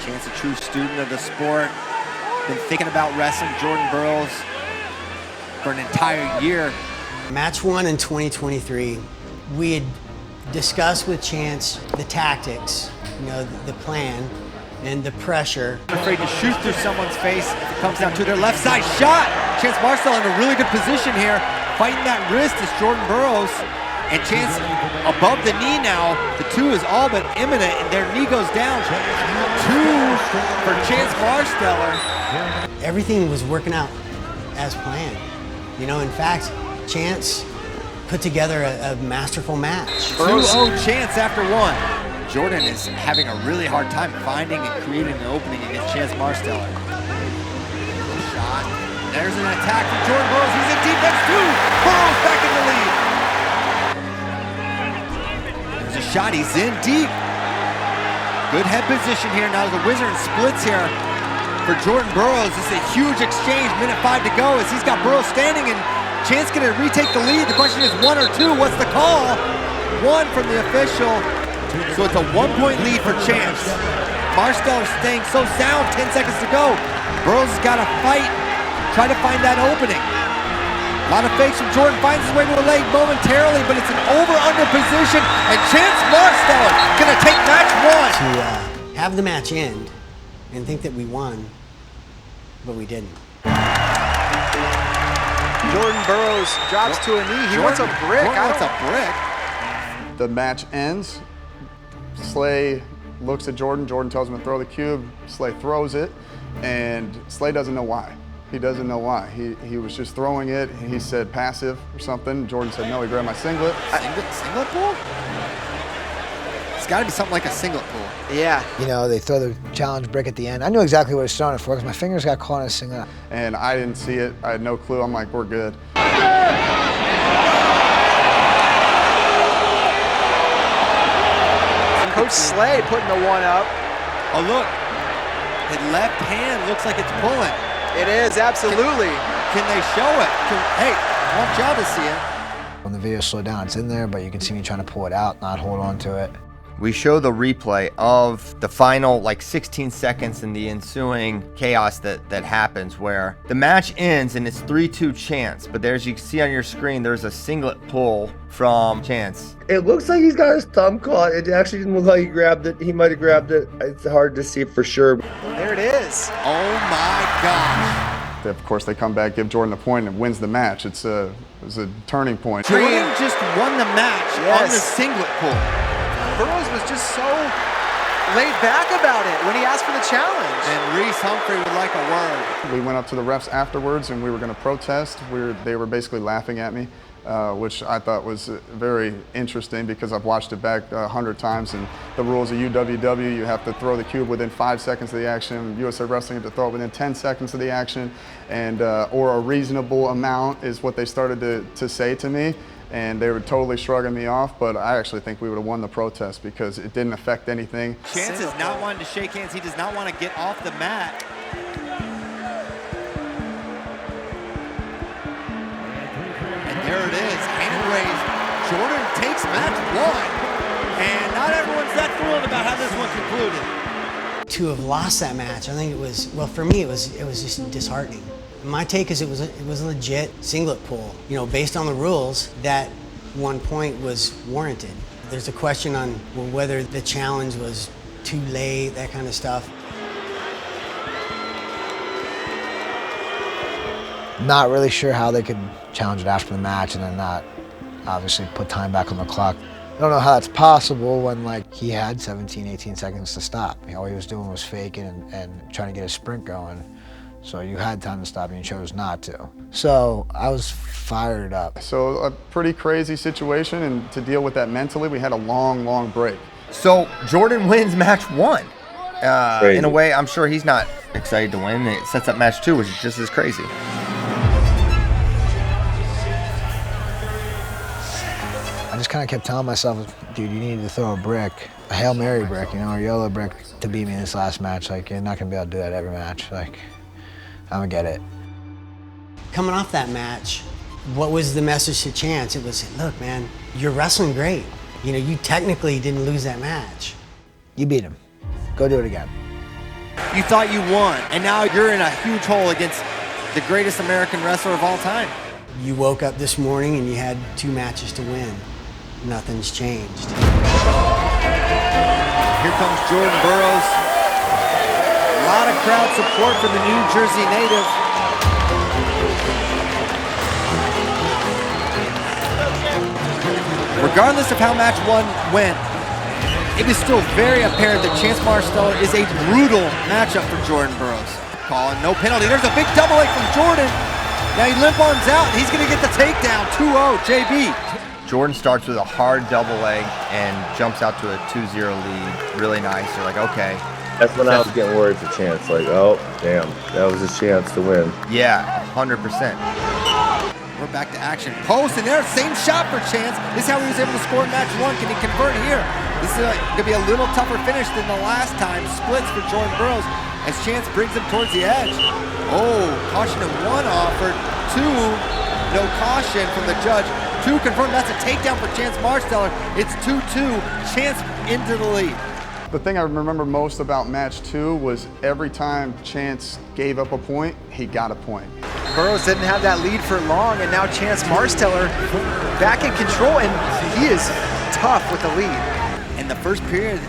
Chance, a true student of the sport. Been thinking about wrestling Jordan Burroughs for an entire year. Match 1 in 2023, we had discussed with Chance the tactics, you know, the plan, and the pressure. Afraid to shoot through someone's face. It comes down to their left side shot. Chance Marsteller in a really good position here. Fighting that wrist is Jordan Burroughs. And Chance above the knee now. The 2 is all but imminent, and their knee goes down. 2 for Chance Marsteller. Everything was working out as planned. You know, in fact, Chance put together a masterful match. 2-0 Chance after 1. Jordan is having a really hard time finding and creating an opening against Chance Marsteller. Shot. There's an attack from Jordan Burroughs. He's in defense too. Burroughs back in the lead. There's a shot. He's in deep. Good head position here. Now the Wizard splits here for Jordan Burroughs. This is a huge exchange. Minute 5 to go as he's got Burroughs standing and Chance gonna retake the lead. The question is 1 or 2. What's the call? 1 from the official. So it's a 1-point lead for Chance. Marsteller staying so sound, 10 seconds to go. Burroughs has got to fight, try to find that opening. A lot of fakes from Jordan, finds his way to the leg momentarily, but it's an over-under position, and Chance Marsteller gonna take match 1. To have the match end and think that we won, but we didn't. Jordan Burroughs drops to a knee. He wants a brick. Jordan wants a brick. The match ends. Slay looks at Jordan. Jordan tells him to throw the cube. Slay throws it, and Slay doesn't know why. He doesn't know why. He was just throwing it. He said passive or something. Jordan said no. He grabbed my singlet. Singlet pull? It's got to be something like a singlet pull. Yeah. You know, they throw the challenge brick at the end. I knew exactly what I was throwing it for because my fingers got caught in a singlet. And I didn't see it. I had no clue. I'm like, we're good. Coach Slay putting the 1 up. Oh, look. The left hand looks like it's pulling. It is, absolutely. Can they show it? Hey, I want y'all to see it. When the video slowed down, it's in there, but you can see me trying to pull it out, not hold on to it. We show the replay of the final 16 seconds and the ensuing chaos that happens where the match ends and it's 3-2 Chance, but as you can see on your screen, there's a singlet pull from Chance. It looks like he's got his thumb caught. It actually didn't look like he grabbed it. He might have grabbed it. It's hard to see for sure. There it is. Oh my gosh. Of course, they come back, give Jordan a point, and wins the match. It was a turning point. Jordan just won the match on the singlet pull. Burroughs was just so laid back about it when he asked for the challenge. And Reese Humphrey would like a word. We went up to the refs afterwards and we were going to protest. They were basically laughing at me, which I thought was very interesting because I've watched it back 100 times. And the rules of UWW, you have to throw the cube within 5 seconds of the action. USA Wrestling, you have to throw it within 10 seconds of the action, and or a reasonable amount is what they started to say to me. And they were totally shrugging me off, but I actually think we would have won the protest because it didn't affect anything. Chance is not wanting to shake hands. He does not want to get off the mat. And there it is, hand raised. Jordan takes match 1. And not everyone's that thrilled about how this one concluded. To have lost that match, I think it was, well, for me, it was just disheartening. My take is it was a legit singlet pull. You know, based on the rules, that 1 point was warranted. There's a question on whether the challenge was too late, that kind of stuff. Not really sure how they could challenge it after the match and then not obviously put time back on the clock. I don't know how that's possible when he had 17, 18 seconds to stop. All he was doing was faking and trying to get a sprint going. So you had time to stop and you chose not to. So I was fired up. So a pretty crazy situation, and to deal with that mentally, we had a long, long break. So Jordan wins match 1. In a way, I'm sure he's not excited to win. It sets up match 2, which is just as crazy. I just kind of kept telling myself, dude, you need to throw a brick, a Hail Mary brick, or a yellow brick to beat me in this last match. You're not gonna be able to do that every match. I'm gonna get it. Coming off that match, what was the message to Chance? It was, look, man, you're wrestling great. You technically didn't lose that match. You beat him. Go do it again. You thought you won, and now you're in a huge hole against the greatest American wrestler of all time. You woke up this morning and you had 2 matches to win. Nothing's changed. Here comes Jordan Burroughs. A lot of crowd support for the New Jersey native. Regardless of how match 1 went, it is still very apparent that Chance Marsteller is a brutal matchup for Jordan Burroughs. Call and no penalty. There's a big double leg from Jordan. Now he limp arms out. He's going to get the takedown. 2-0, JB. Jordan starts with a hard double leg and jumps out to a 2-0 lead. Really nice. You're like, okay. That's when I was getting worried for Chance. Like, oh, damn, that was his chance to win. Yeah, 100%. We're back to action. Post, and there's same shot for Chance. This is how he was able to score in match 1. Can he convert here? This is going to be a little tougher finish than the last time. Splits for Jordan Burroughs as Chance brings him towards the edge. Oh, caution at 1 offered. 2, no caution from the judge. 2 confirmed. That's a takedown for Chance Marsteller. It's 2-2. Chance into the lead. The thing I remember most about match 2 was every time Chance gave up a point, he got a point. Burroughs didn't have that lead for long, and now Chance Marsteller back in control, and he is tough with the lead. And the first period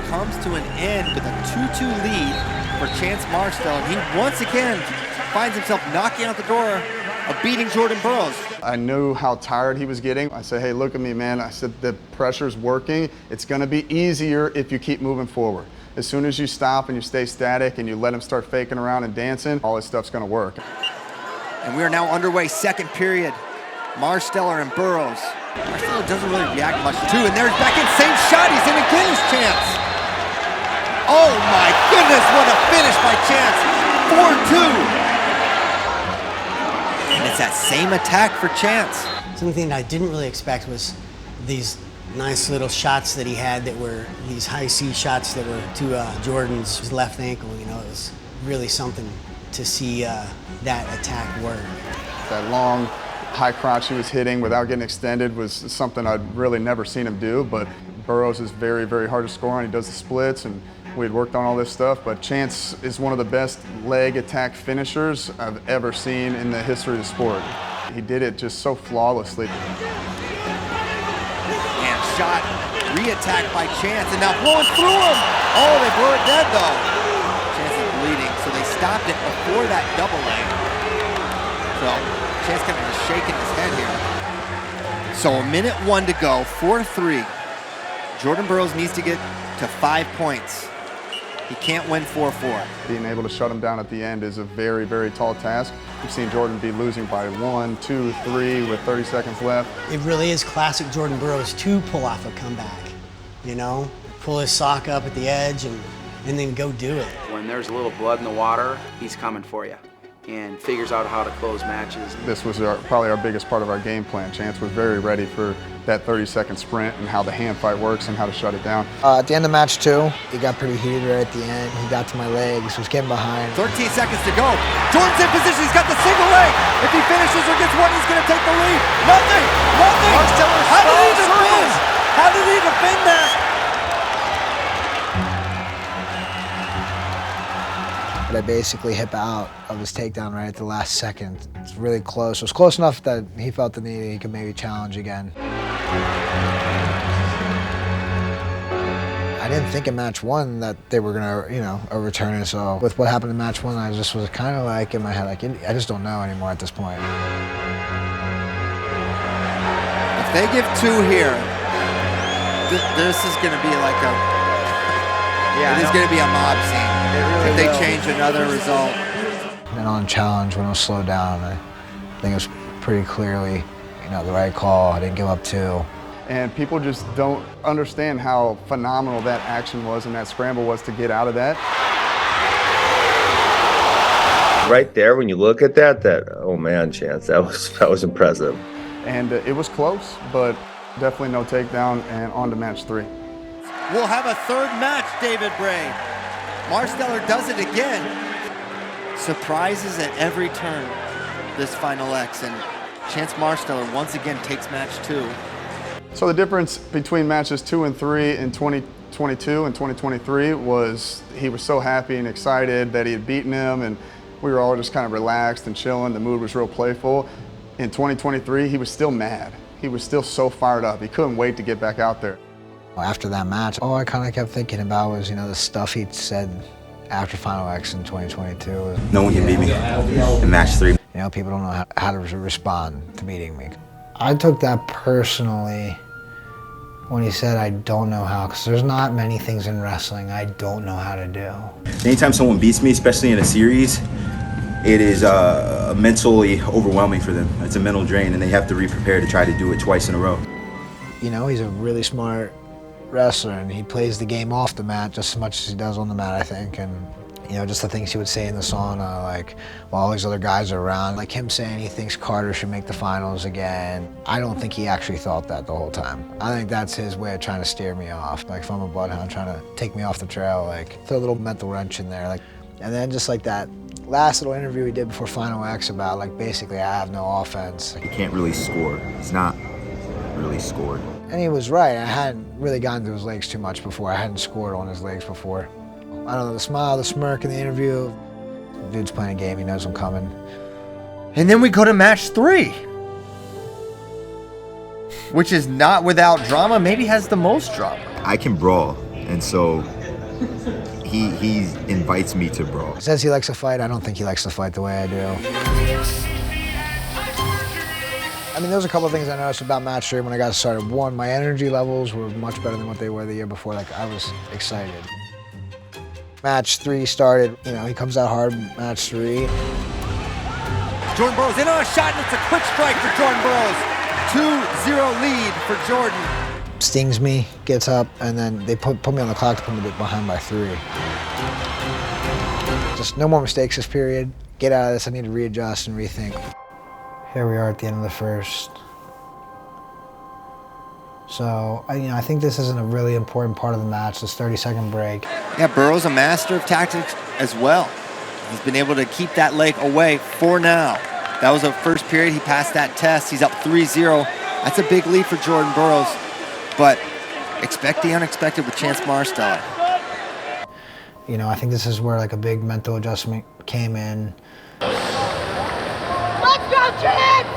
comes to an end with a 2-2 lead for Chance Marsteller. He once again finds himself knocking out the door of beating Jordan Burroughs. I knew how tired he was getting. I said, hey, look at me, man. I said, the pressure's working. It's gonna be easier if you keep moving forward. As soon as you stop and you stay static and you let him start faking around and dancing, all this stuff's gonna work. And we are now underway, second period. Marsteller and Burroughs. Marsteller doesn't really react much too, and there's back in, same shot, he's in again, Chance. Oh my goodness, what a finish by Chance. 4-2. And it's that same attack for Chance. Something that I didn't really expect was these nice little shots that he had that were these high C shots that were to Jordan's left ankle. You know, it was really something to see that attack work. That long high crotch he was hitting without getting extended was something I'd really never seen him do, but Burroughs is very, very hard to score on. He does the splits, and we had worked on all this stuff, but Chance is one of the best leg attack finishers I've ever seen in the history of the sport. He did it just so flawlessly. And shot, re-attack by Chance, and now blowing through him. Oh, they blew it dead though. Chance is bleeding, so they stopped it before that double leg. So Chance kind of just shaking his head here. So a minute 1 to go, 4-3. Jordan Burroughs needs to get to 5 points. He can't win 4-4. Being able to shut him down at the end is a very, very tall task. We've seen Jordan be losing by 1, 2, 3 with 30 seconds left. It really is classic Jordan Burroughs to pull off a comeback, you know? Pull his sock up at the edge and then go do it. When there's a little blood in the water, he's coming for you and figures out how to close matches. This was probably our biggest part of our game plan. Chance was very ready for that 30-second sprint and how the hand fight works and how to shut it down. At the end of match 2, he got pretty heated right at the end. He got to my legs, was getting behind. 13 seconds to go. Jordan's in position, he's got the single leg. If he finishes or gets 1, he's gonna take the lead. Nothing. How did he defend? How did he defend that? But I basically hip out of his takedown right at the last second. It's really close. It was close enough that he felt the need he could maybe challenge again. I didn't think in match 1 that they were gonna, overturn it. So with what happened in match 1, I just was kind of like in my head, like I just don't know anymore at this point. If they give 2 here, this is gonna be like it is gonna be a mob scene. If they change another result. And on challenge, when it was slowed down, I think it was pretty clearly, the right call. I didn't give up 2. And people just don't understand how phenomenal that action was and that scramble was to get out of that. Right there, when you look at that, oh man, Chance, that was impressive. And it was close, but definitely no takedown, and on to match 3. We'll have a 3rd match, David Bray. Marsteller does it again. Surprises at every turn, this Final X, and Chance Marsteller once again takes match 2. So the difference between matches 2 and 3 in 20 2022 and 2023 was he was so happy and excited that he had beaten him, and we were all just kind of relaxed and chilling. The mood was real playful. In 2023, he was still mad. He was still so fired up. He couldn't wait to get back out there. After that match, all I kind of kept thinking about was, the stuff he'd said after Final X in 2022. No one can beat me in match 3. People don't know how to respond to beating me. I took that personally when he said, I don't know how, because there's not many things in wrestling I don't know how to do. Anytime someone beats me, especially in a series, it is mentally overwhelming for them. It's a mental drain, and they have to re-prepare to try to do it twice in a row. He's a really smart wrestler, and he plays the game off the mat just as much as he does on the mat, I think. And just the things he would say in the sauna, like while all these other guys are around, like him saying he thinks Carter should make the finals again. I don't think he actually thought that the whole time. I think that's his way of trying to steer me off. Like if I'm a bloodhound trying to take me off the trail, like throw a little mental wrench in there. And then just like that last little interview we did before Final X about like basically I have no offense. He can't really score. He's not really scored. And he was right. I hadn't really gotten to his legs too much before. I hadn't scored on his legs before. I don't know, the smile, the smirk in the interview. Dude's playing a game, he knows I'm coming. And then we go to match 3, which is not without drama, maybe has the most drama. I can brawl, and so he invites me to brawl. He says he likes to fight. I don't think he likes to fight the way I do. There's a couple of things I noticed about match 3 when I got started. One, my energy levels were much better than what they were the year before. Like, I was excited. Match 3 started, he comes out hard, match 3. Jordan Burroughs in on a shot, and it's a quick strike for Jordan Burroughs. 2-0 lead for Jordan. Stings me, gets up, and then they put me on the clock to put me behind by 3. Just no more mistakes this period. Get out of this, I need to readjust and rethink. Here we are at the end of the first. So, I think this is a really important part of the match, this 30-second break. Yeah, Burroughs a master of tactics as well. He's been able to keep that leg away for now. That was the first period. He passed that test. He's up 3-0. That's a big lead for Jordan Burroughs. But expect the unexpected with Chance Marsteller. I think this is where like a big mental adjustment came in. Let's go, Chance!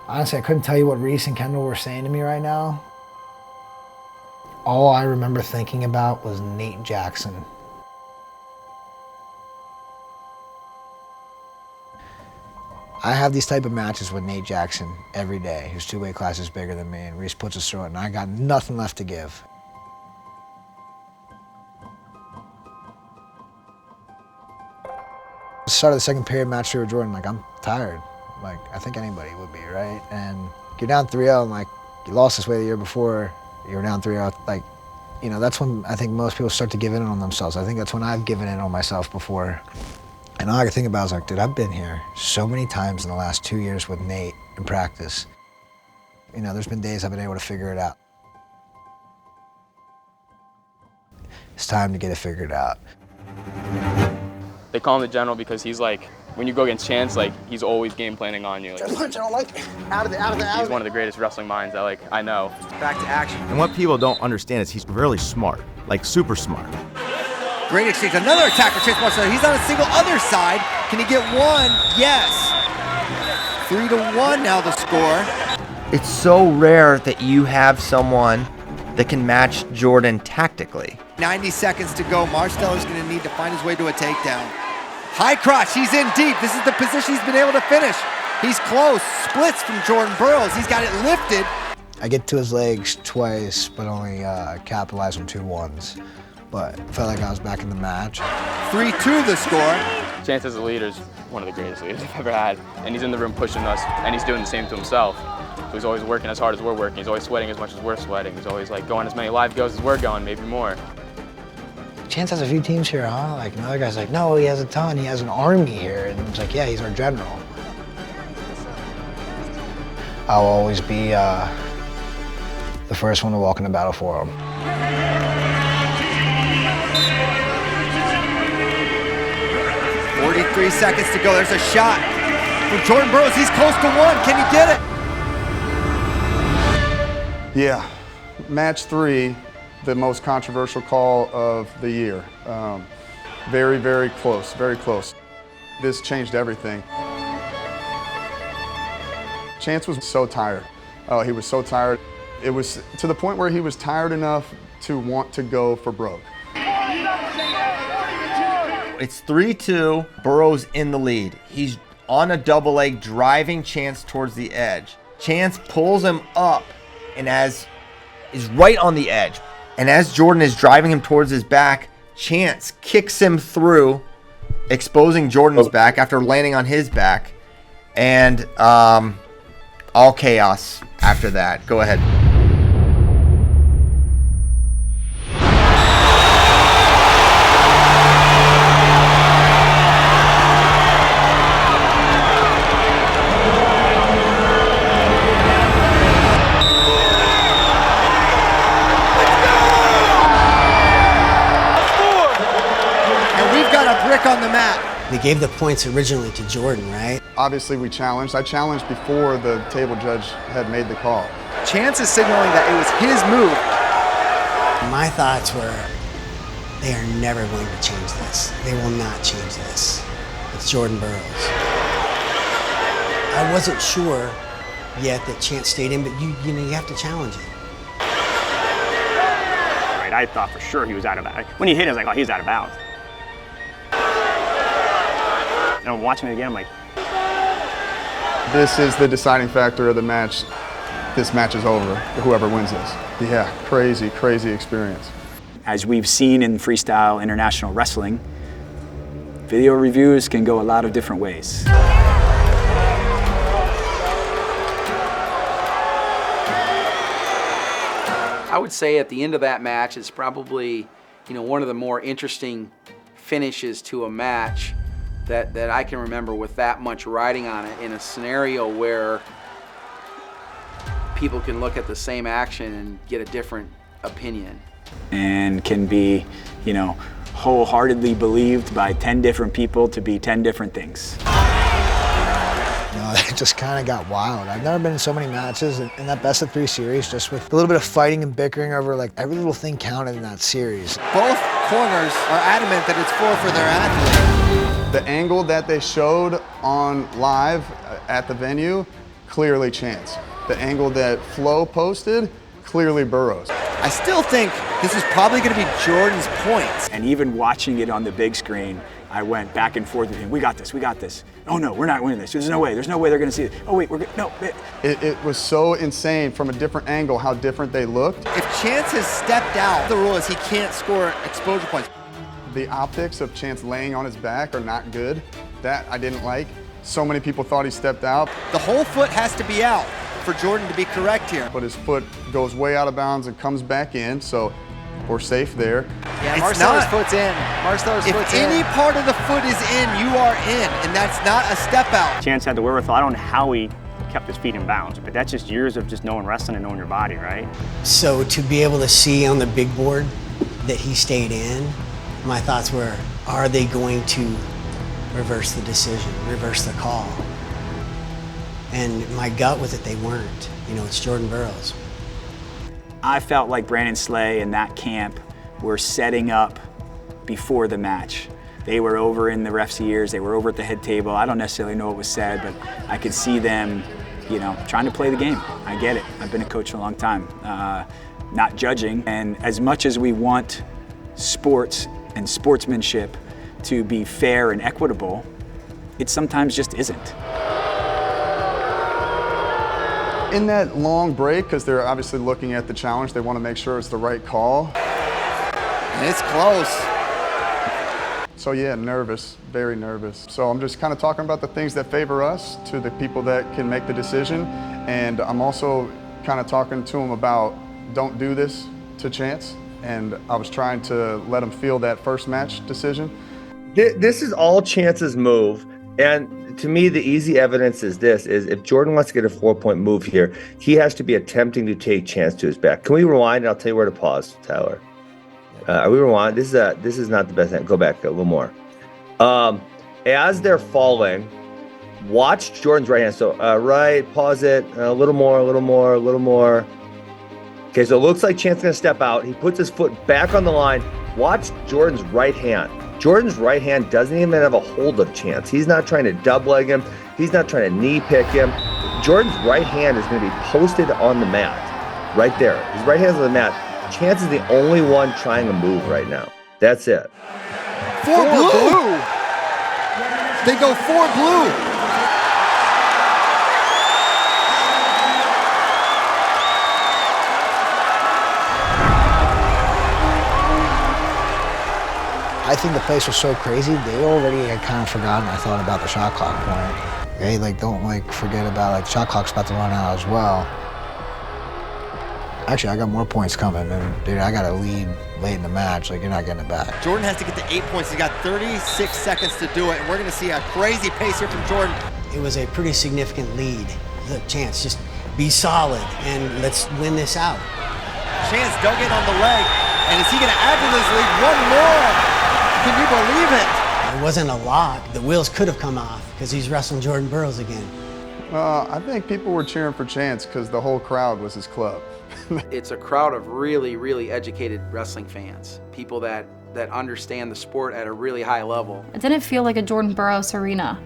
Honestly, I couldn't tell you what Reese and Kendall were saying to me right now. All I remember thinking about was Nate Jackson. I have these type of matches with Nate Jackson every day, who's 2 weight classes bigger than me, and Reese puts us through it, and I got nothing left to give. The start of the second period match 3 with Jordan, like, I'm tired. Like, I think anybody would be, right? And you're down 3-0, and like, you lost this way the year before, you were down 3-0, like, that's when I think most people start to give in on themselves. I think that's when I've given in on myself before. And all I could think about was like, dude, I've been here so many times in the last 2 years with Nate in practice. There's been days I've been able to figure it out. It's time to get it figured out. They call him the general because he's like, when you go against Chance, like, he's always game planning on you. Like, I don't like it. Out of it. He's one of the greatest wrestling minds that I know. Back to action. And what people don't understand is he's really smart, like super smart. Great exchange. Another attack for Chance Marsteller. He's on a single other side. Can he get one? Yes. 3-1 now the score. It's so rare that you have someone that can match Jordan tactically. 90 seconds to go. Marsteller's going to need to find his way to a takedown. High crotch. He's in deep. This is the position he's been able to finish. He's close. Splits from Jordan Burroughs. He's got it lifted. I get to his legs twice, but only capitalize on 2 1s. But felt like I was back in the match. 3-2 the score. Chance as a leader is one of the greatest leaders I've ever had. And he's in the room pushing us, and he's doing the same to himself. So he's always working as hard as we're working. He's always sweating as much as we're sweating. He's always like going as many live goes as we're going, maybe more. Chance has a few teams here, huh? Like another guy's like, no, he has a ton. He has an army here. And it's like, yeah, he's our general. I'll always be the first one to walk in the battle for him. .43 seconds to go. There's a shot from Jordan Burroughs. He's close to 1. Can he get it? Yeah, match 3, the most controversial call of the year. Very, very close, very close. This changed everything. Chance was so tired. Oh, he was so tired. It was to the point where he was tired enough to want to go for broke. It's 3-2, Burroughs in the lead. He's on a double leg, driving Chance towards the edge. Chance pulls him up and is right on the edge. And as Jordan is driving him towards his back, Chance kicks him through, exposing Jordan's back after landing on his back. And all chaos after that. Go ahead. On the mat. They gave the points originally to Jordan, right? Obviously we challenged. I challenged before the table judge had made the call. Chance is signaling that it was his move. My thoughts were, they are never going to change this. They will not change this. It's Jordan Burroughs. I wasn't sure yet that Chance stayed in, but you have to challenge it. Right, I thought for sure he was out of bounds. When he hit, I was like, oh, he's out of bounds. And I'm watching it again, I'm like, this is the deciding factor of the match. This match is over, whoever wins this. Yeah, crazy, crazy experience. As we've seen in freestyle international wrestling, video reviews can go a lot of different ways. I would say at the end of that match, it's probably, one of the more interesting finishes to a match that I can remember with that much riding on it in a scenario where people can look at the same action and get a different opinion. And can be, wholeheartedly believed by 10 different people to be 10 different things. It just kind of got wild. I've never been in so many matches in that best of 3 series, just with a little bit of fighting and bickering over every little thing counted in that series. Both corners are adamant that it's for their athlete. The angle that they showed on live at the venue, clearly Chance. The angle that Flo posted, clearly Burroughs. I still think this is probably going to be Jordan's points. And even watching it on the big screen, I went back and forth with him. We got this, we got this. Oh no, we're not winning this. There's no way they're going to see it. Oh wait, we're good. No. It was so insane from a different angle how different they looked. If Chance has stepped out, the rule is he can't score exposure points. The optics of Chance laying on his back are not good. That I didn't like. So many people thought he stepped out. The whole foot has to be out for Jordan to be correct here. But his foot goes way out of bounds and comes back in, so we're safe there. Yeah, Marsteller's foot's in. Marsteller's foot's in. If any part of the foot is in, you are in, and that's not a step out. Chance had the wherewithal. I don't know how he kept his feet in bounds, but that's just years of just knowing wrestling and knowing your body, right? So to be able to see on the big board that he stayed in, my thoughts were, are they going to reverse the decision, reverse the call? And my gut was that they weren't. It's Jordan Burroughs. I felt like Brandon Slay and that camp were setting up before the match. They were over in the ref's ears, they were over at the head table. I don't necessarily know what was said, but I could see them, trying to play the game. I get it. I've been a coach for a long time. Not judging. And as much as we want sports and sportsmanship to be fair and equitable, it sometimes just isn't. In that long break, because they're obviously looking at the challenge, they want to make sure it's the right call. And it's close. So yeah, nervous, very nervous. So I'm just kind of talking about the things that favor us to the people that can make the decision. And I'm also kind of talking to them about don't do this to Chance. And I was trying to let him feel that first match decision. This is all Chance's move. And to me, the easy evidence is this, is if Jordan wants to get a 4-point move here, he has to be attempting to take Chance to his back. Can we rewind? And I'll tell you where to pause, Tyler. Are we rewind? This is not the best thing. Go back a little more. As they're falling, watch Jordan's right hand. So right, pause it, a little more. Okay, so it looks like Chance is going to step out. He puts his foot back on the line. Watch Jordan's right hand. Jordan's right hand doesn't even have a hold of Chance. He's not trying to dub leg him. He's not trying to knee pick him. Jordan's right hand is going to be posted on the mat, right there. His right hand's on the mat. Chance is the only one trying a move right now. That's it. 4 blue. They go 4 blue. I think the place was so crazy, they already had kind of forgotten, I thought, about the shot clock point. Okay, like, don't, like, forget about, like, shot clock's about to run out as well. Actually, I got more points coming, and, dude, I got a lead late in the match. Like, you're not getting it back. Jordan has to get to 8 points. He's got 36 seconds to do it, and we're going to see a crazy pace here from Jordan. It was a pretty significant lead. Look, Chance, just be solid, and let's win this out. Chance dug in on the leg, and is he going to add to this lead? One more. Can you believe it? It wasn't a lot. The wheels could have come off because he's wrestling Jordan Burroughs again. I think people were cheering for Chance because the whole crowd was his club. It's a crowd of really, really educated wrestling fans, people that understand the sport at a really high level. It didn't feel like a Jordan Burroughs arena.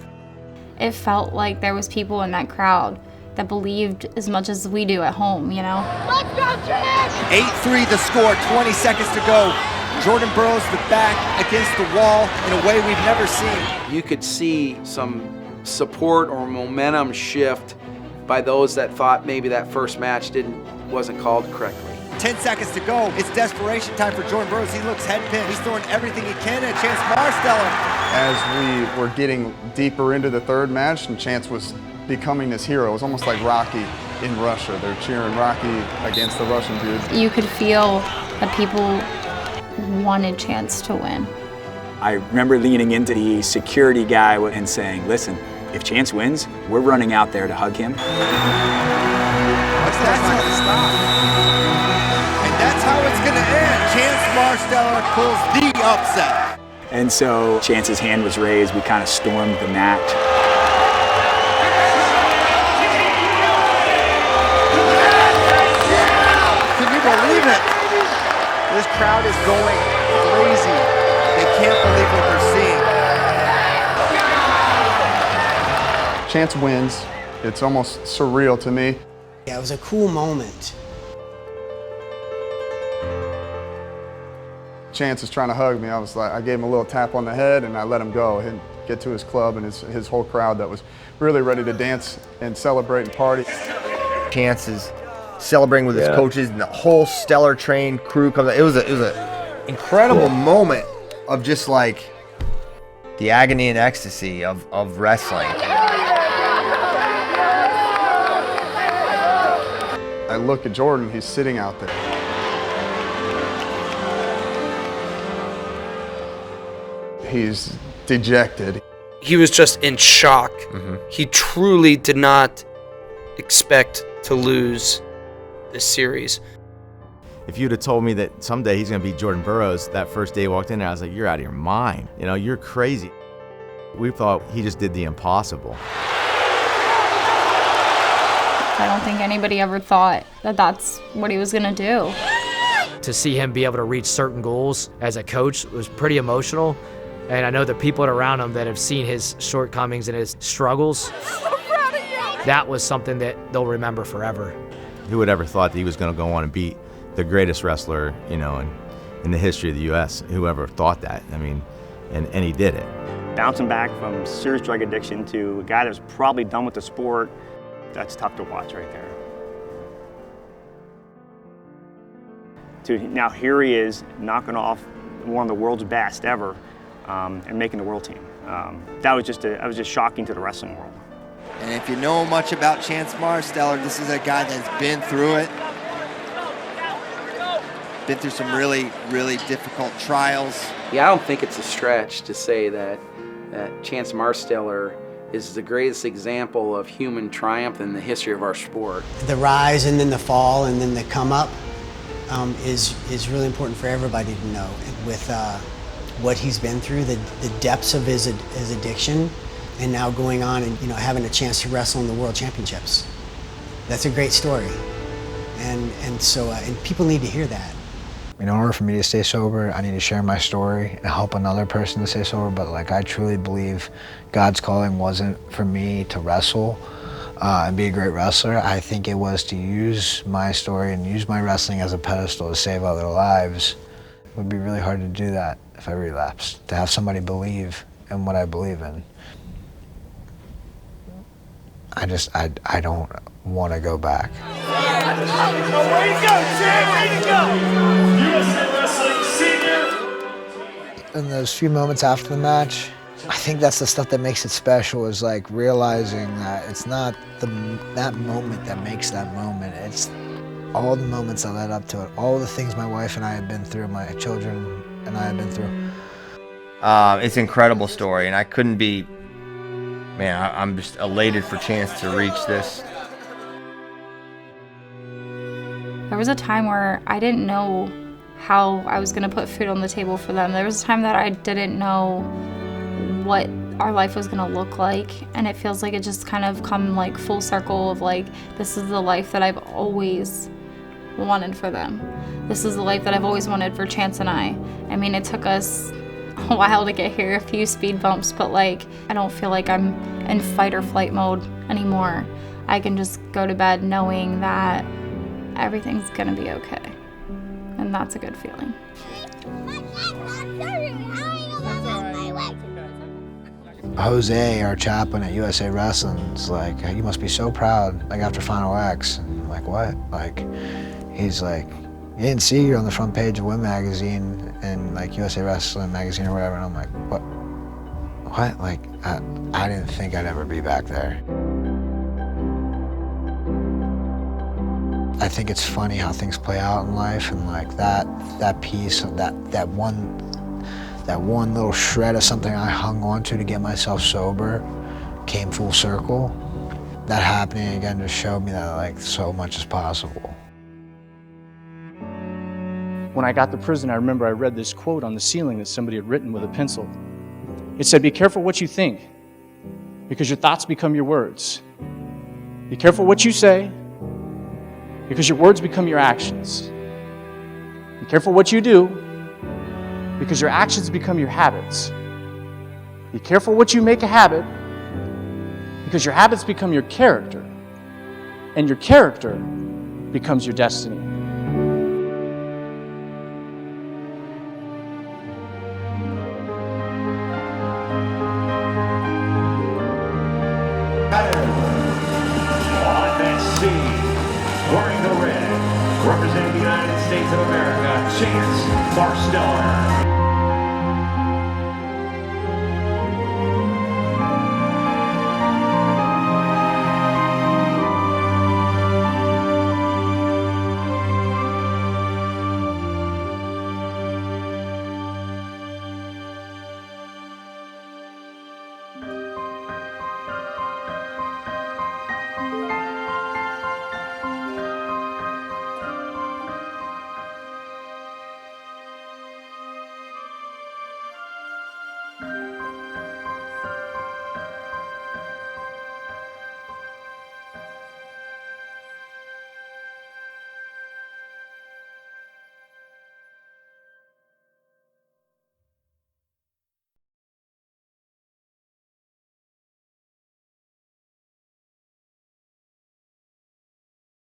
It felt like there was people in that crowd that believed as much as we do at home, you know? Let's go, Chance! 8-3 the score, 20 seconds to go. Jordan Burroughs with back against the wall in a way we've never seen. You could see some support or momentum shift by those that thought maybe that first match wasn't called correctly. 10 seconds to go. It's desperation time for Jordan Burroughs. He looks head pinned. He's throwing everything he can at Chance Marsteller. As we were getting deeper into the third match, and Chance was becoming this hero. It was almost like Rocky in Russia. They're cheering Rocky against the Russian dude. You could feel that people wanted Chance to win. I remember leaning into the security guy and saying, listen, if Chance wins, we're running out there to hug him. And that's how it's going to end. Chance Marsteller pulls the upset. And so Chance's hand was raised. We kind of stormed the match. Can you believe it? This crowd is going crazy. They can't believe what they're seeing. Chance wins. It's almost surreal to me. Yeah, it was a cool moment. Chance is trying to hug me. I gave him a little tap on the head and I let him go and get to his club and his whole crowd that was really ready to dance and celebrate and party. Chance is celebrating with his coaches, and the whole Stellar Train crew comes out. It was an incredible moment of just like the agony and ecstasy of wrestling. I look at Jordan, he's sitting out there. He's dejected. He was just in shock. He truly did not expect to lose this series. If you'd have told me that someday he's going to beat Jordan Burroughs that first day he walked in there, I was like, you're out of your mind. You know, you're crazy. We thought he just did the impossible. I don't think anybody ever thought that that's what he was gonna do. To see him be able to reach certain goals as a coach was pretty emotional. And I know the people around him that have seen his shortcomings and his struggles, that was something that they'll remember forever. Who would ever thought that he was going to go on and beat the greatest wrestler, you know, in the history of the U.S.? Whoever thought that? I mean, and he did it. Bouncing back from serious drug addiction to a guy that was probably done with the sport, that's tough to watch right there. Dude, now here he is knocking off one of the world's best ever and making the world team. That was just shocking to the wrestling world. And if you know much about Chance Marsteller, this is a guy that's been through it. Been through some really, really difficult trials. Yeah, I don't think it's a stretch to say that Chance Marsteller is the greatest example of human triumph in the history of our sport. The rise and then the fall and then the come up is really important for everybody to know. With what he's been through, the depths of his addiction, and now going on and having a chance to wrestle in the World Championships. That's a great story. And so people need to hear that. In order for me to stay sober, I need to share my story and help another person to stay sober. But like, I truly believe God's calling wasn't for me to wrestle and be a great wrestler. I think it was to use my story and use my wrestling as a pedestal to save other lives. It would be really hard to do that if I relapsed, to have somebody believe in what I believe in. I don't want to go back. Way to go, Chad! Way to go! USA Wrestling Senior! In those few moments after the match, I think that's the stuff that makes it special, is like realizing that it's not that moment that makes that moment. It's all the moments that led up to it, all the things my wife and I have been through, my children and I have been through. It's an incredible story, and I couldn't be, man, I'm just elated for Chance to reach this. There was a time where I didn't know how I was gonna put food on the table for them. There was a time that I didn't know what our life was gonna look like, and it feels like it just kind of come like full circle of like, this is the life that I've always wanted for them. This is the life that I've always wanted for Chance and I. I mean, it took us a while to get here, a few speed bumps, but like, I don't feel like I'm in fight or flight mode anymore. I can just go to bed knowing that everything's gonna be okay. And that's a good feeling. Jose, our chaplain at USA Wrestling, is like, you must be so proud, like after Final X. And I'm like, what? Like, he's like, you didn't see you on the front page of Win Magazine and like USA Wrestling Magazine or whatever. And I'm like, what? What? Like, I didn't think I'd ever be back there. I think it's funny how things play out in life, and like that piece of that one little shred of something I hung on to get myself sober came full circle. That happening again just showed me that like so much is possible. When I got to prison, I remember I read this quote on the ceiling that somebody had written with a pencil. It said, "Be careful what you think, because your thoughts become your words. Be careful what you say, because your words become your actions. Be careful what you do, because your actions become your habits. Be careful what you make a habit, because your habits become your character, and your character becomes your destiny." On that scene, wearing the red, representing the United States of America, Chance Marsteller.